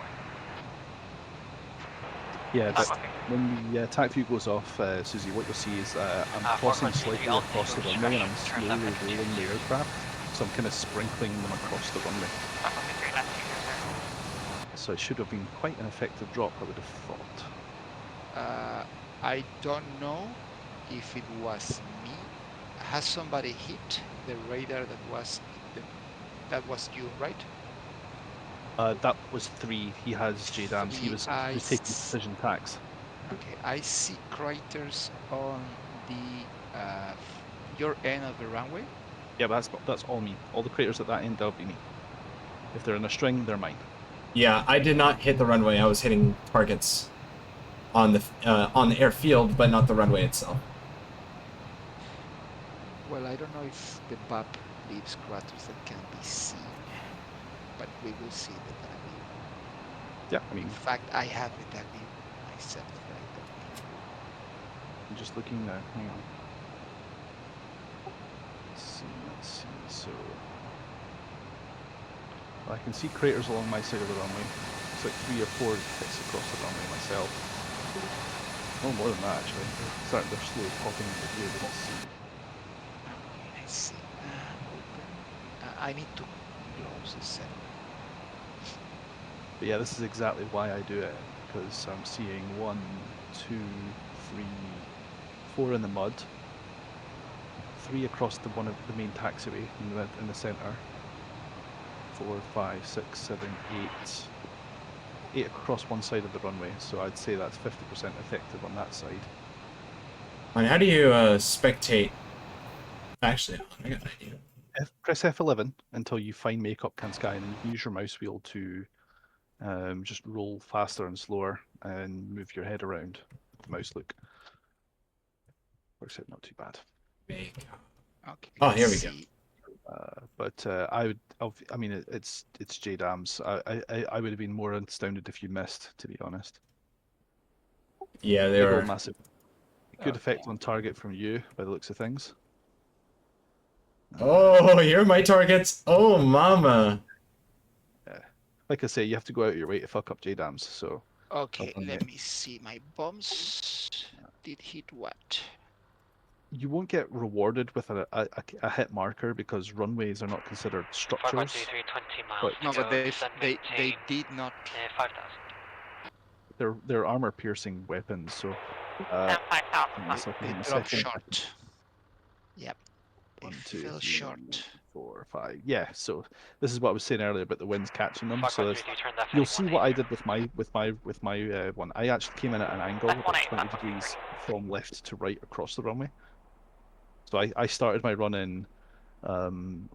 Yeah, but when the attack view goes off, Susie, what you'll see is I'm crossing slightly across the runway and I'm slowly rolling the aircraft, so I'm kind of sprinkling them across the runway. So it should have been quite an effective drop, I would have thought. I don't know if it was me. Has somebody hit the radar that was you, right? That was 3. He has JDAMS. He was taking precision tax. Okay, I see craters on the your end of the runway. Yeah, but that's all me. All the craters at that end, that'll be me. If they're in a string, they're mine. Yeah, I did not hit the runway. I was hitting targets on the airfield, but not the runway itself. Well, I don't know if the BAP leaves craters that can be seen, but we will see the data view. Yeah, I mean... In fact, I have the data view myself right there. I'm just looking now. Hang on. Let's see. So... I can see craters along my side of the runway. It's like 3 or 4 hits across the runway myself. No more than that, actually. They're slowly popping into view, but let's see. Let's see. Open. I need to close the set. But yeah, this is exactly why I do it, because I'm seeing 1, 2, 3, 4 in the mud, 3 across the one of the main taxiway in the center, 4, 5, 6, 7, 8. 8 across one side of the runway, so I'd say that's 50% effective on that side. And how do you spectate? Actually, I got an idea. Press F11 until you find Makeup Can Sky, and then you can use your mouse wheel to just roll faster and slower and move your head around with the mouse look. Works out not too bad. Makeup. Okay. Oh, here we go. see. But I would, I mean, it's JDAMS. I would have been more astounded if you missed, to be honest. Yeah, they Big old were. massive. Good effect on target from you, by the looks of things. Oh, here are my targets. Oh, mama. Like I say, you have to go out of your way to fuck up JDAMS, so... Okay, on let there. me see. My bombs did hit what? You won't get rewarded with a hit marker because runways are not considered structures. 5.33, 20 miles but- No, to but go, they descend, they maintain, did not. 5,000. They're armor-piercing weapons, so... And 5,000. Give me a second, They give me a dropped second. short. Yep. They 1, 2, fell 3, short. 4, 5. Yeah, so this is what I was saying earlier about the winds catching them. So 5.33, there's, turn left you'll heading see what I did with my one. I actually came in at an angle F18, about 20 5.33. degrees from left to right across the runway. So I started my run in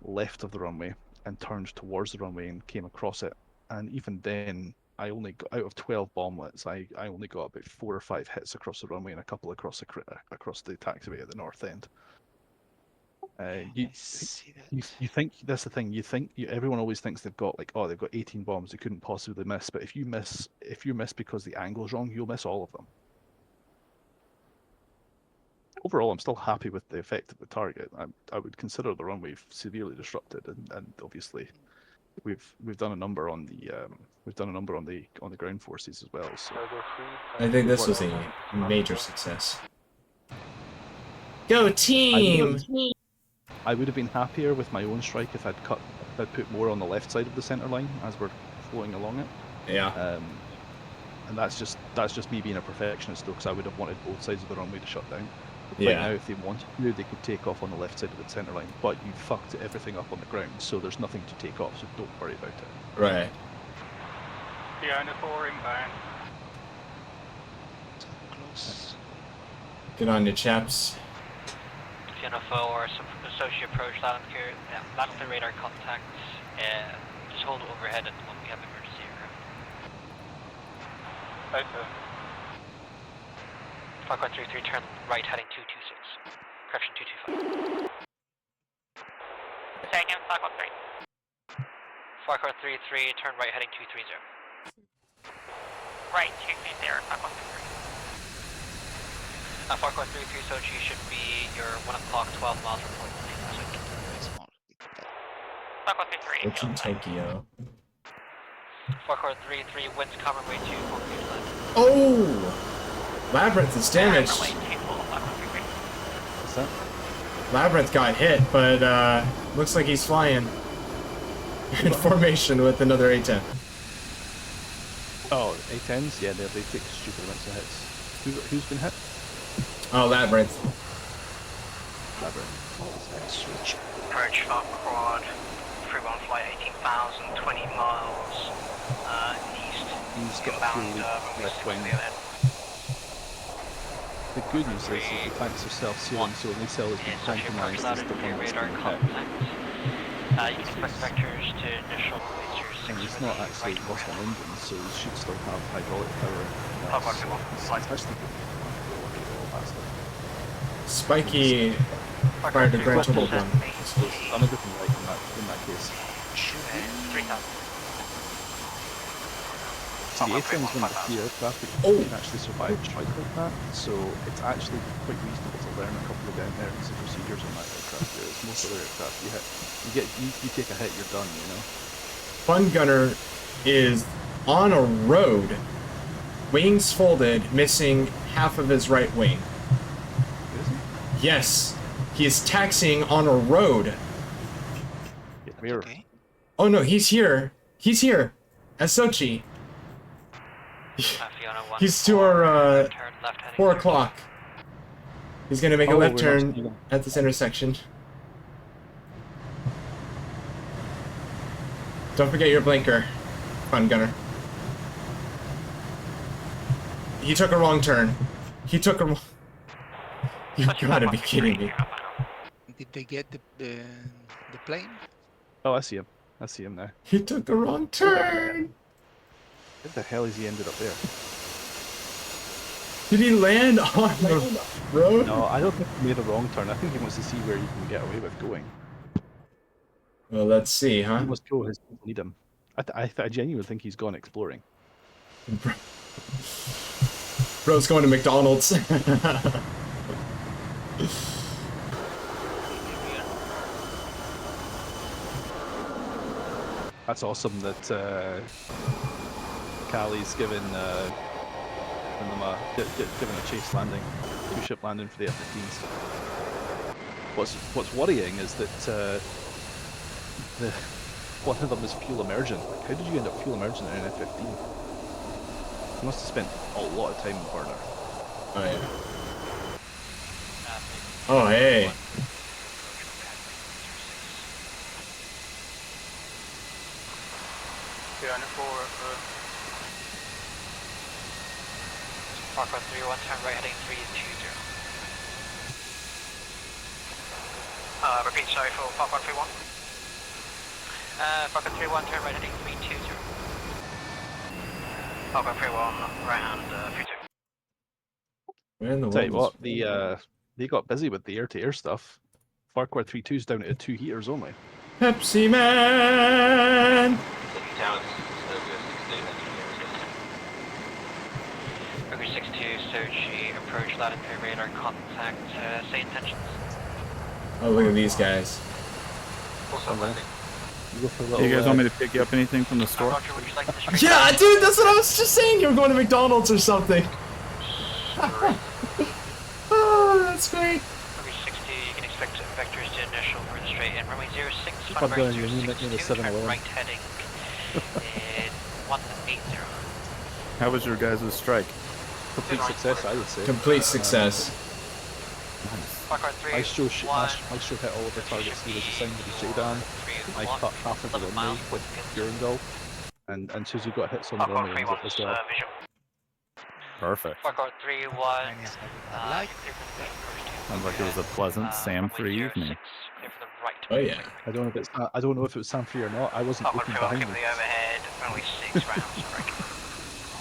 left of the runway and turned towards the runway and came across it. And even then, I only got out of 12 bomblets. I only got about 4 or 5 hits across the runway and a couple across the taxiway at the north end. I see that. You think that's the thing. Everyone always thinks they've got they've got 18 bombs they couldn't possibly miss. But if you miss because the angle's wrong, you'll miss all of them. Overall, I'm still happy with the effect of the target. I would consider the runway severely disrupted, and obviously we've done a number on the ground forces as well. So I think this was a major success. Go team! I would have been happier with my own strike if I'd put more on the left side of the center line as we're flowing along it. Yeah. And that's just me being a perfectionist though, because I would have wanted both sides of the runway to shut down. Yeah. Right now, if they wanted to, they could take off on the left side of the center line, but you fucked everything up on the ground, so there's nothing to take off. So don't worry about it. Right. Fiona 4 inbound. So close. Good on you, chaps. Fiona 4 or some associate approach Latitude radar contact. Just hold it overhead at the moment we have emergency aircraft. Open. 5.33, turn right heading 226. Correction 225. Say again, 5.3. 5.33, turn right heading 230. Right, 230, 5.33. 5.33, Sochi should be your 1 o'clock, 12 miles from point. Small. 5.33. Which in Tokyo. 5.33, winds cover way 2, concrete line. Oh! Labyrinth is damaged. What's that? Labyrinth got hit, but looks like he's flying in formation with another A-10. Oh, A10s? Yeah, they take stupid amounts of hits. Who's been hit? Oh, Labyrinth. Labyrinth. Switch. Approach Shark Quad, 31 flight 18,000, 20 miles east. He's got a Inbound, full left wing. the other end. The good news is that the tanks are self-sealing, so when they cell has been compromised, it's the one that's radar been hit. contact. You can expect vectors to initial lasers. And he's not actually lost an engine, so he should still have hydraulic power. It's actually good. Spiky fired a grand total gun. I'm a different light in that case. 3,000. See, the A-10's one of the few aircraft that can actually survive a strike like that, so it's actually quite reasonable to learn a couple of down emergency procedures on that aircraft. Whereas most other aircraft, you take a hit, you're done, you know. Fun Gunner is on a road, wings folded, missing half of his right wing. Is he? Yes, he is taxiing on a road. Where? Okay. Oh no, he's here. He's here. At Sochi. Fiona 1, He's to our, turn left heading 4 o'clock. He's gonna make a Oh, left we're not turn seeing him. at this intersection. Don't forget your blinker, fun gunner. He took a wrong turn. He took a. You gotta be kidding me. Did they get the plane? Oh, I see him. I see him now. He took a wrong turn. Where the hell is he ended up there? Did he land on the road? No, I don't think he made a wrong turn. I think he wants to see where you can get away with going. Well, let's see, huh? He must go. His people need him. I genuinely think he's gone exploring. Bro's going to McDonald's. That's awesome that Callie's given them given a chase landing, two-ship landing for the F-15s. What's worrying is that one of them is fuel emergent. Like, how did you end up fuel emergent in an F-15? You must have spent a lot of time in burner. Oh yeah. Oh hey. Parkway 31, turn right heading 320. Repeat, sorry, for Parkway 31. Parkway 31, turn right heading 320. Parkway 31, right hand 32. Where in the Tell you world what, they got busy with the air-to-air stuff. Farquhar 32's down to 2 heaters only. Pepsi Man! Ogre 62, Sochi, approach latitude radar contact, say intentions. Oh, look at these guys. You guys want me to pick you up anything from the store? Roger, would you like to straight Yeah, dude, that's what I was just saying. You were going to McDonald's or something. Oh, that's great. Ogre 60, you can expect vectors to initial for the straight in. Runway 06, Keep on going, you need 062, to 7-Eleven. right heading 180. How was your guys' strike? Complete success, I would say. Complete success. Parkway 3, Maestro hit all of the targets he was assigned with his JDAMS. I cut half of the runway with Gurindal, and Susie got hits on the runway as well. Perfect. Parkway 3, 1, Like Sounds like it was a pleasant, Sam-free evening. Oh yeah. I don't know if it was Sam Free or not. I wasn't looking behind me. the overhead, only 6 rounds,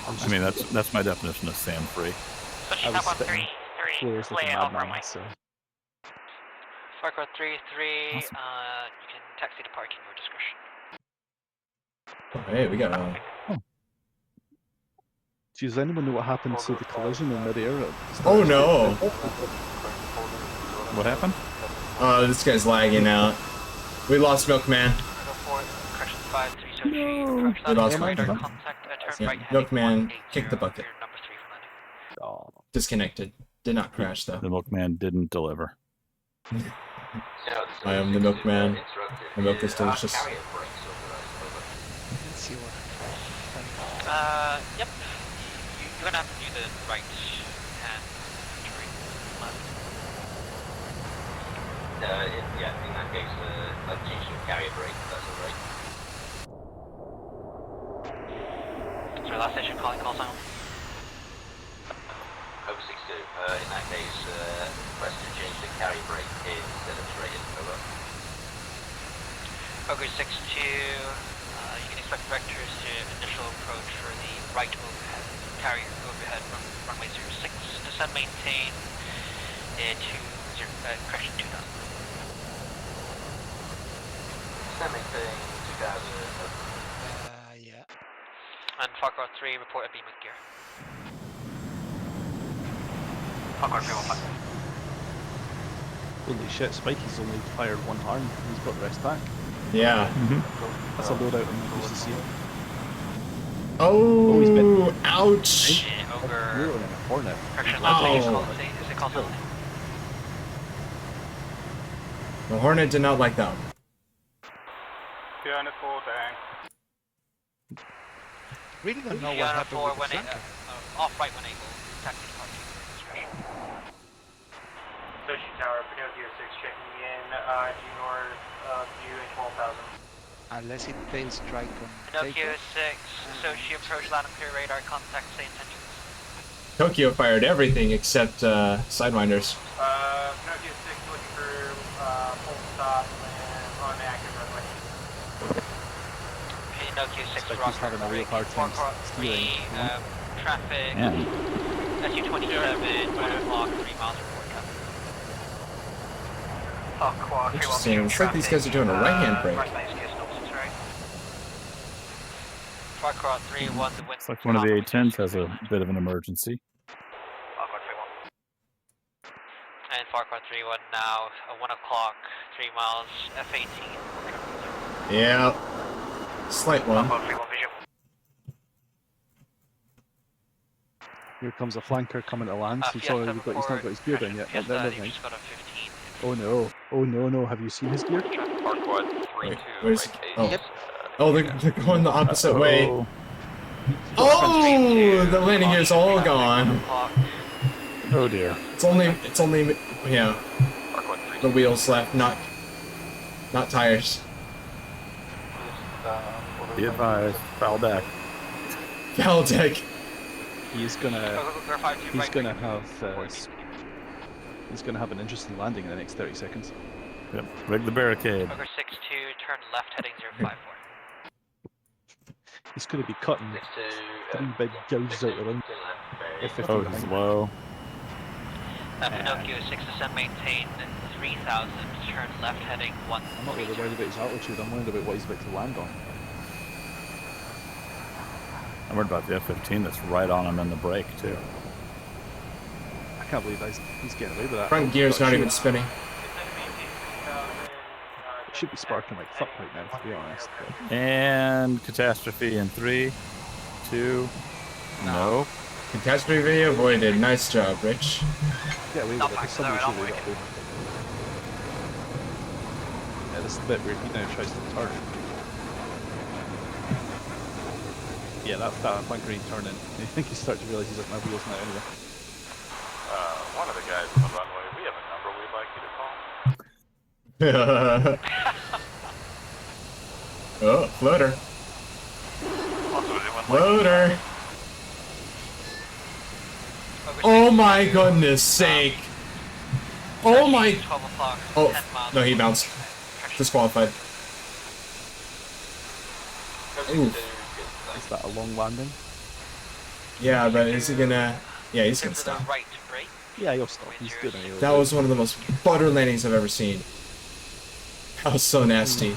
I mean, that's my definition of Sam-free. I was spitting floors like a madman, so. Parkway 3, 3, Awesome. you can taxi to parking your discretion. Oh, hey, we got Does anyone know what happened to the collision in midair? Oh no. What happened? Oh, this guy's lagging out. We lost Milkman. Correction 5, 3, No. We lost Milkman. Yeah, Milkman kicked the bucket. Oh. Disconnected. Did not crash though. The milkman didn't deliver. I am the Milkman. The milk is delicious. Let's see what. Yep. You're gonna have to do the right hand entry left. Yeah, in that case, I'll change to carrier brake, that's alright. Sorry, last station calling call sign. Over 62, in that case, request to change the carrier brake instead of straight in, over. Ogre 62, you can expect vectors to initial approach for the right overhead, carrier overhead runway 06, descend maintain correction 2000. Descend maintain 2000, Yeah. And Farquhar 3, report a beam with gear. Farquhar 3, 1 Holy shit, Spikey's only fired one harm. He's got the rest back. Yeah. That's a loadout I'm used to seeing. Oh, he's been- ouch. Ogre. You're on a Hornet. Correction, Oh. last station call, is it call sign? The Hornet did not like that one. Piano 4 down. Really don't know what Piano happened 4, with the flanker. off right when able, taxi to parking discretion. due north of you at 12,000. Unless it fails strike on Pinocchio takeoff. 6, Sochi approach land and clear radar, contact same intentions. Tokyo fired everything except Sidewinders. Pinocchio 6 looking for full stop and on active runway. Pinocchio 6 like rock he's having a real hard time steering. traffic, Yeah. SU-27, 1 o'clock, 3 miles report copy. Interesting. It's like these guys are doing a right-hand brake. Farquhar 3-1, the wind. It's like one of the A-10s has a bit of an emergency. And Farquhar 3-1 now, 1 o'clock, 3 miles, F-18. Yeah. Slight one. Here comes a flanker coming to land. He's not got his gear down yet. Fiesta, Never you mind. just got a 15. Oh no. Oh no, no. Have you seen his gear? Wait, where's... Oh. Oh, they're going the opposite way. Oh, Oh, the landing gear's all gone. oh dear. It's only, yeah, the wheels left, not tires. Be advised, foul deck. Valdec. He's gonna have an interesting landing in the next 30 seconds. Yep, rig the barricade. Ogre 6-2, turn left heading 054. He's gonna be cutting 3 big gouges out the ring. F-15 Oh, behind he's him. low. Pinocchio 6 descent, maintain 3,000, turn left heading 1. I'm not really worried about his altitude, I'm worried about what he's about to land on. I'm worried about the F-15 that's right on him in the brake, too. I can't believe he's getting away with that. Front gear's not even spinning. It should be sparking like fuck right now, to be honest. But... And catastrophe in 3, 2, no. Catastrophe avoided. Nice job, Rich. Get away with it, there's somebody should have got away. Yeah, this is the bit where he now tries to turn. Yeah, that flank green turning. I think he's starting to realise he's at my wheels now anyway. One of the guys on the runway, we have a number we'd like you to call. Oh, floater. Floater. Oh my goodness sake. Oh my. 12 o'clock, Oh, 10 miles. no, he bounced. Disqualified. Oof. Is that a long landing? Yeah, but is he gonna... Yeah, he's gonna To the stop. right brake. Yeah, he'll stop. He's good anyway. That was one of the most butter landings I've ever seen. That was so nasty.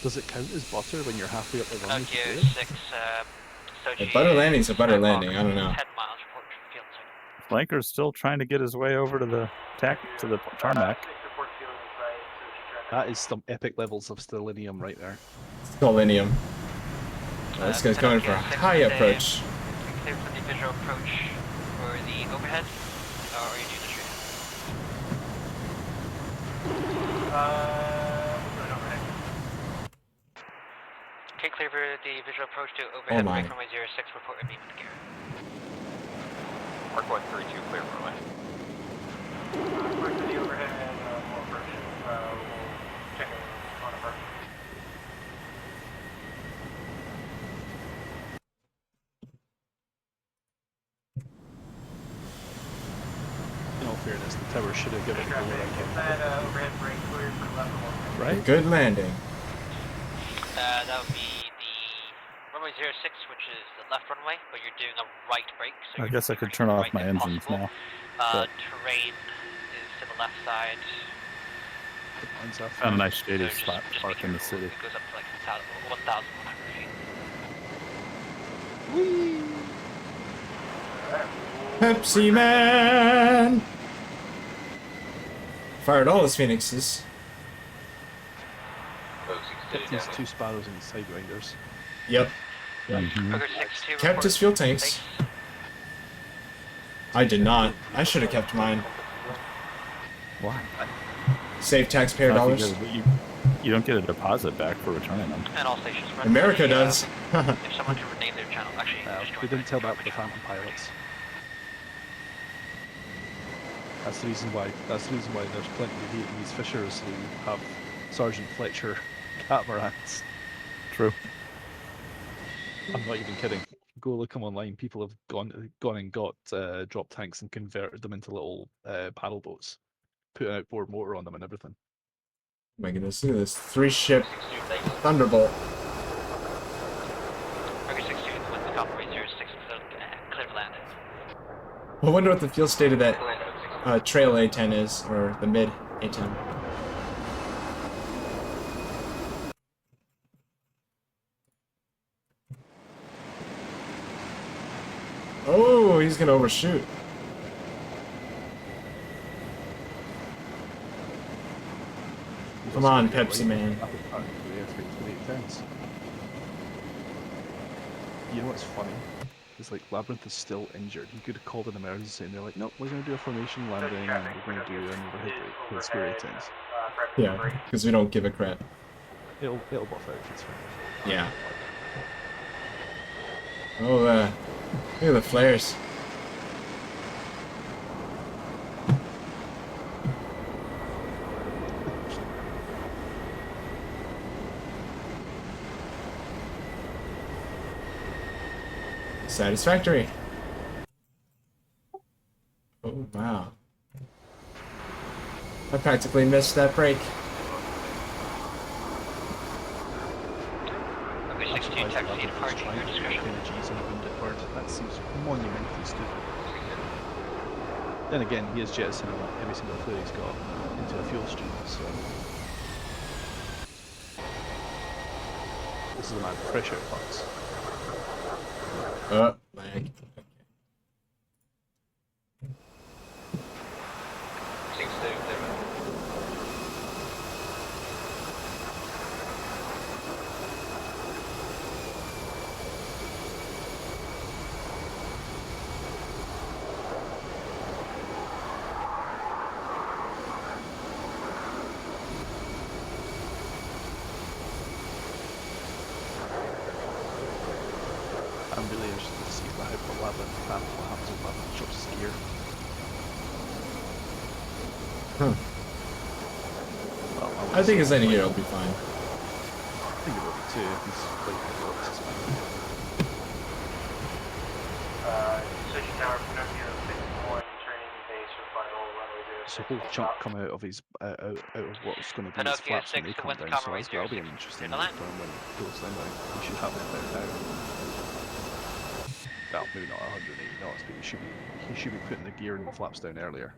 Does it count as butter when you're halfway up the runway? Pinocchio 6, Sochi. A butter landing's a butter 10 landing, I don't know. 10 miles, report field signal. Flanker's still trying to get his way over to the tarmac. That is some epic levels of stellinium right there. Selenium. Oh, this guy's going for a high approach. Clear for the visual approach for the overhead, or are you doing the straight? Okay, clear for the visual approach to overhead, my. break runway 06, report your beam in the gear. Mark 132, clear runway. First to the overhead and more approach. We'll check in on approach. In all fairness, the tower should have given it Traffic, away. get that overhead brake cleared for left one. Right? Good landing. That would be the runway 06, which is the left runway, but you're doing a right brake. So I you're guess I could pushing turn off right my if engines possible. now. Terrain is to the left side. Mine's off. Found a nice shady So spot just park be in the careful. city. It goes up to like 1,100 feet. Pepsi Man! Fired all his phoenixes. Kept these 2 sparrows and sidewinders. Yep. Mhm. Ogre 6-2, Kept his fuel tanks. Thanks. I did not. I should have kept mine. Why? Save taxpayer Not dollars. because you don't get a deposit back for returning them. And all stations run. America does. If someone can rename their channel, actually, just We join didn't tell join that with the channel. Phantom pilots. That's the reason why. That's the reason why there's plenty of Vietnamese fishers who have Sergeant Fletcher catamarans. True. I'm not even kidding. Go look them online. People have gone and got drop tanks and converted them into little paddle boats, put an outboard motor on them and everything. Oh my goodness, look at this 3-ship Thunderbolt. Burger 62 with the Copper 06 clear to land. I wonder what the fuel state of that trail A10 is, or the mid A10. Oh, he's gonna overshoot. Come on, Pepsi Man. You know what's funny? It's like Labyrinth is still injured. He could have called an emergency and they're like, nope, we're going to do a formation landing and we're going to do an overhead break with square 18s. Yeah, because we don't give a crap. It'll buff out, it's fine. Yeah. Oh, look at the flares. Satisfactory. Oh, wow. I practically missed that break. I'm surprised that Labyrinth is trying to make energies and wounded bird. That seems monumentally stupid. Then again, he is jettisoning every single flare he's got into a fuel stream, so... This is a man fresh out parts. Lag. I'm really interested to see how the Labyrinth and what happens when Labyrinth drops his gear. Huh. Well, I think his landing gear will be fine. I think it will be too if he's quite hydraulics as well. Switching tower, Pinocchio 61, turning base for final runway 06. There's a whole chunk come out of his out of what's going to be his Pinocchio flaps when 6 they come with down, so Comrade that'll be 06, an interesting clear to land. when it goes down. We should have it about now. Well, maybe not 180 knots, but he should be putting the gear and the flaps down earlier.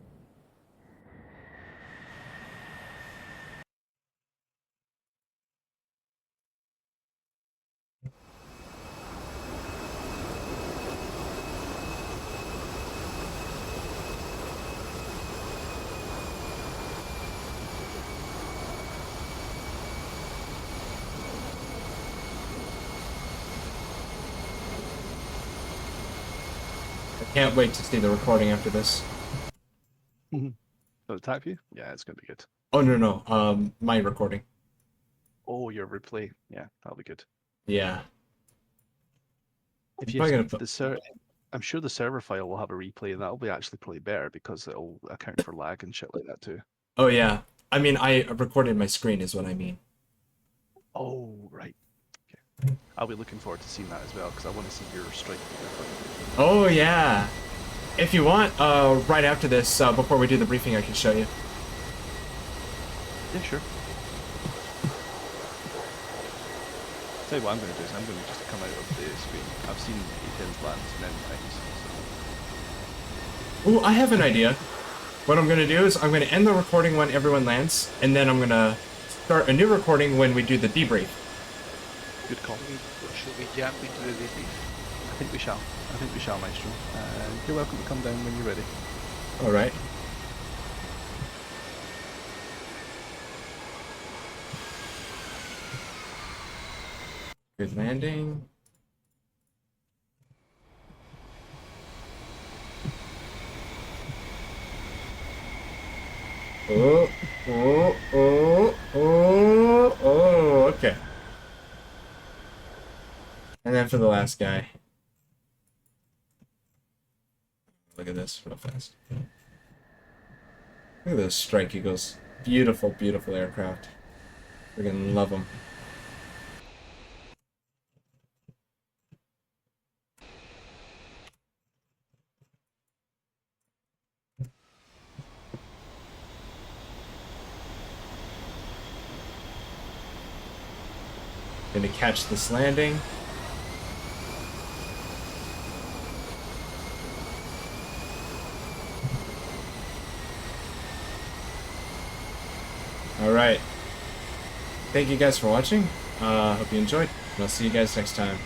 Can't wait to see the recording after this. So attack view? Yeah, it's going to be good. Oh, no. My recording. Oh, your replay. Yeah, that'll be good. Yeah. If I'm probably you gonna put... I'm sure the server file will have a replay, and that'll be actually probably better because it'll account for lag and shit like that too. Oh, yeah. I mean, I recorded my screen is what I mean. Oh, right. Okay. I'll be looking forward to seeing that as well because I want to see your strike. Oh, yeah. If you want, right after this, before we do the briefing, I can show you. Yeah, sure. Tell you what I'm going to do is I'm going to just come out of the screen. I've seen A-10s land many times. So. Ooh, I have an idea. What I'm going to do is I'm going to end the recording when everyone lands, and then I'm going to start a new recording when we do the debrief. Good call. Should we jump into the debrief? I think we shall. I think we shall, Maestro. You're welcome to come down when you're ready. All right. Good landing. Oh, okay. And then for the last guy. Look at this real fast. Look at those Strike Eagles. Beautiful, beautiful aircraft. Friggin' love them. Gonna catch this landing. Alright. Thank you guys for watching. Hope you enjoyed. And I'll see you guys next time.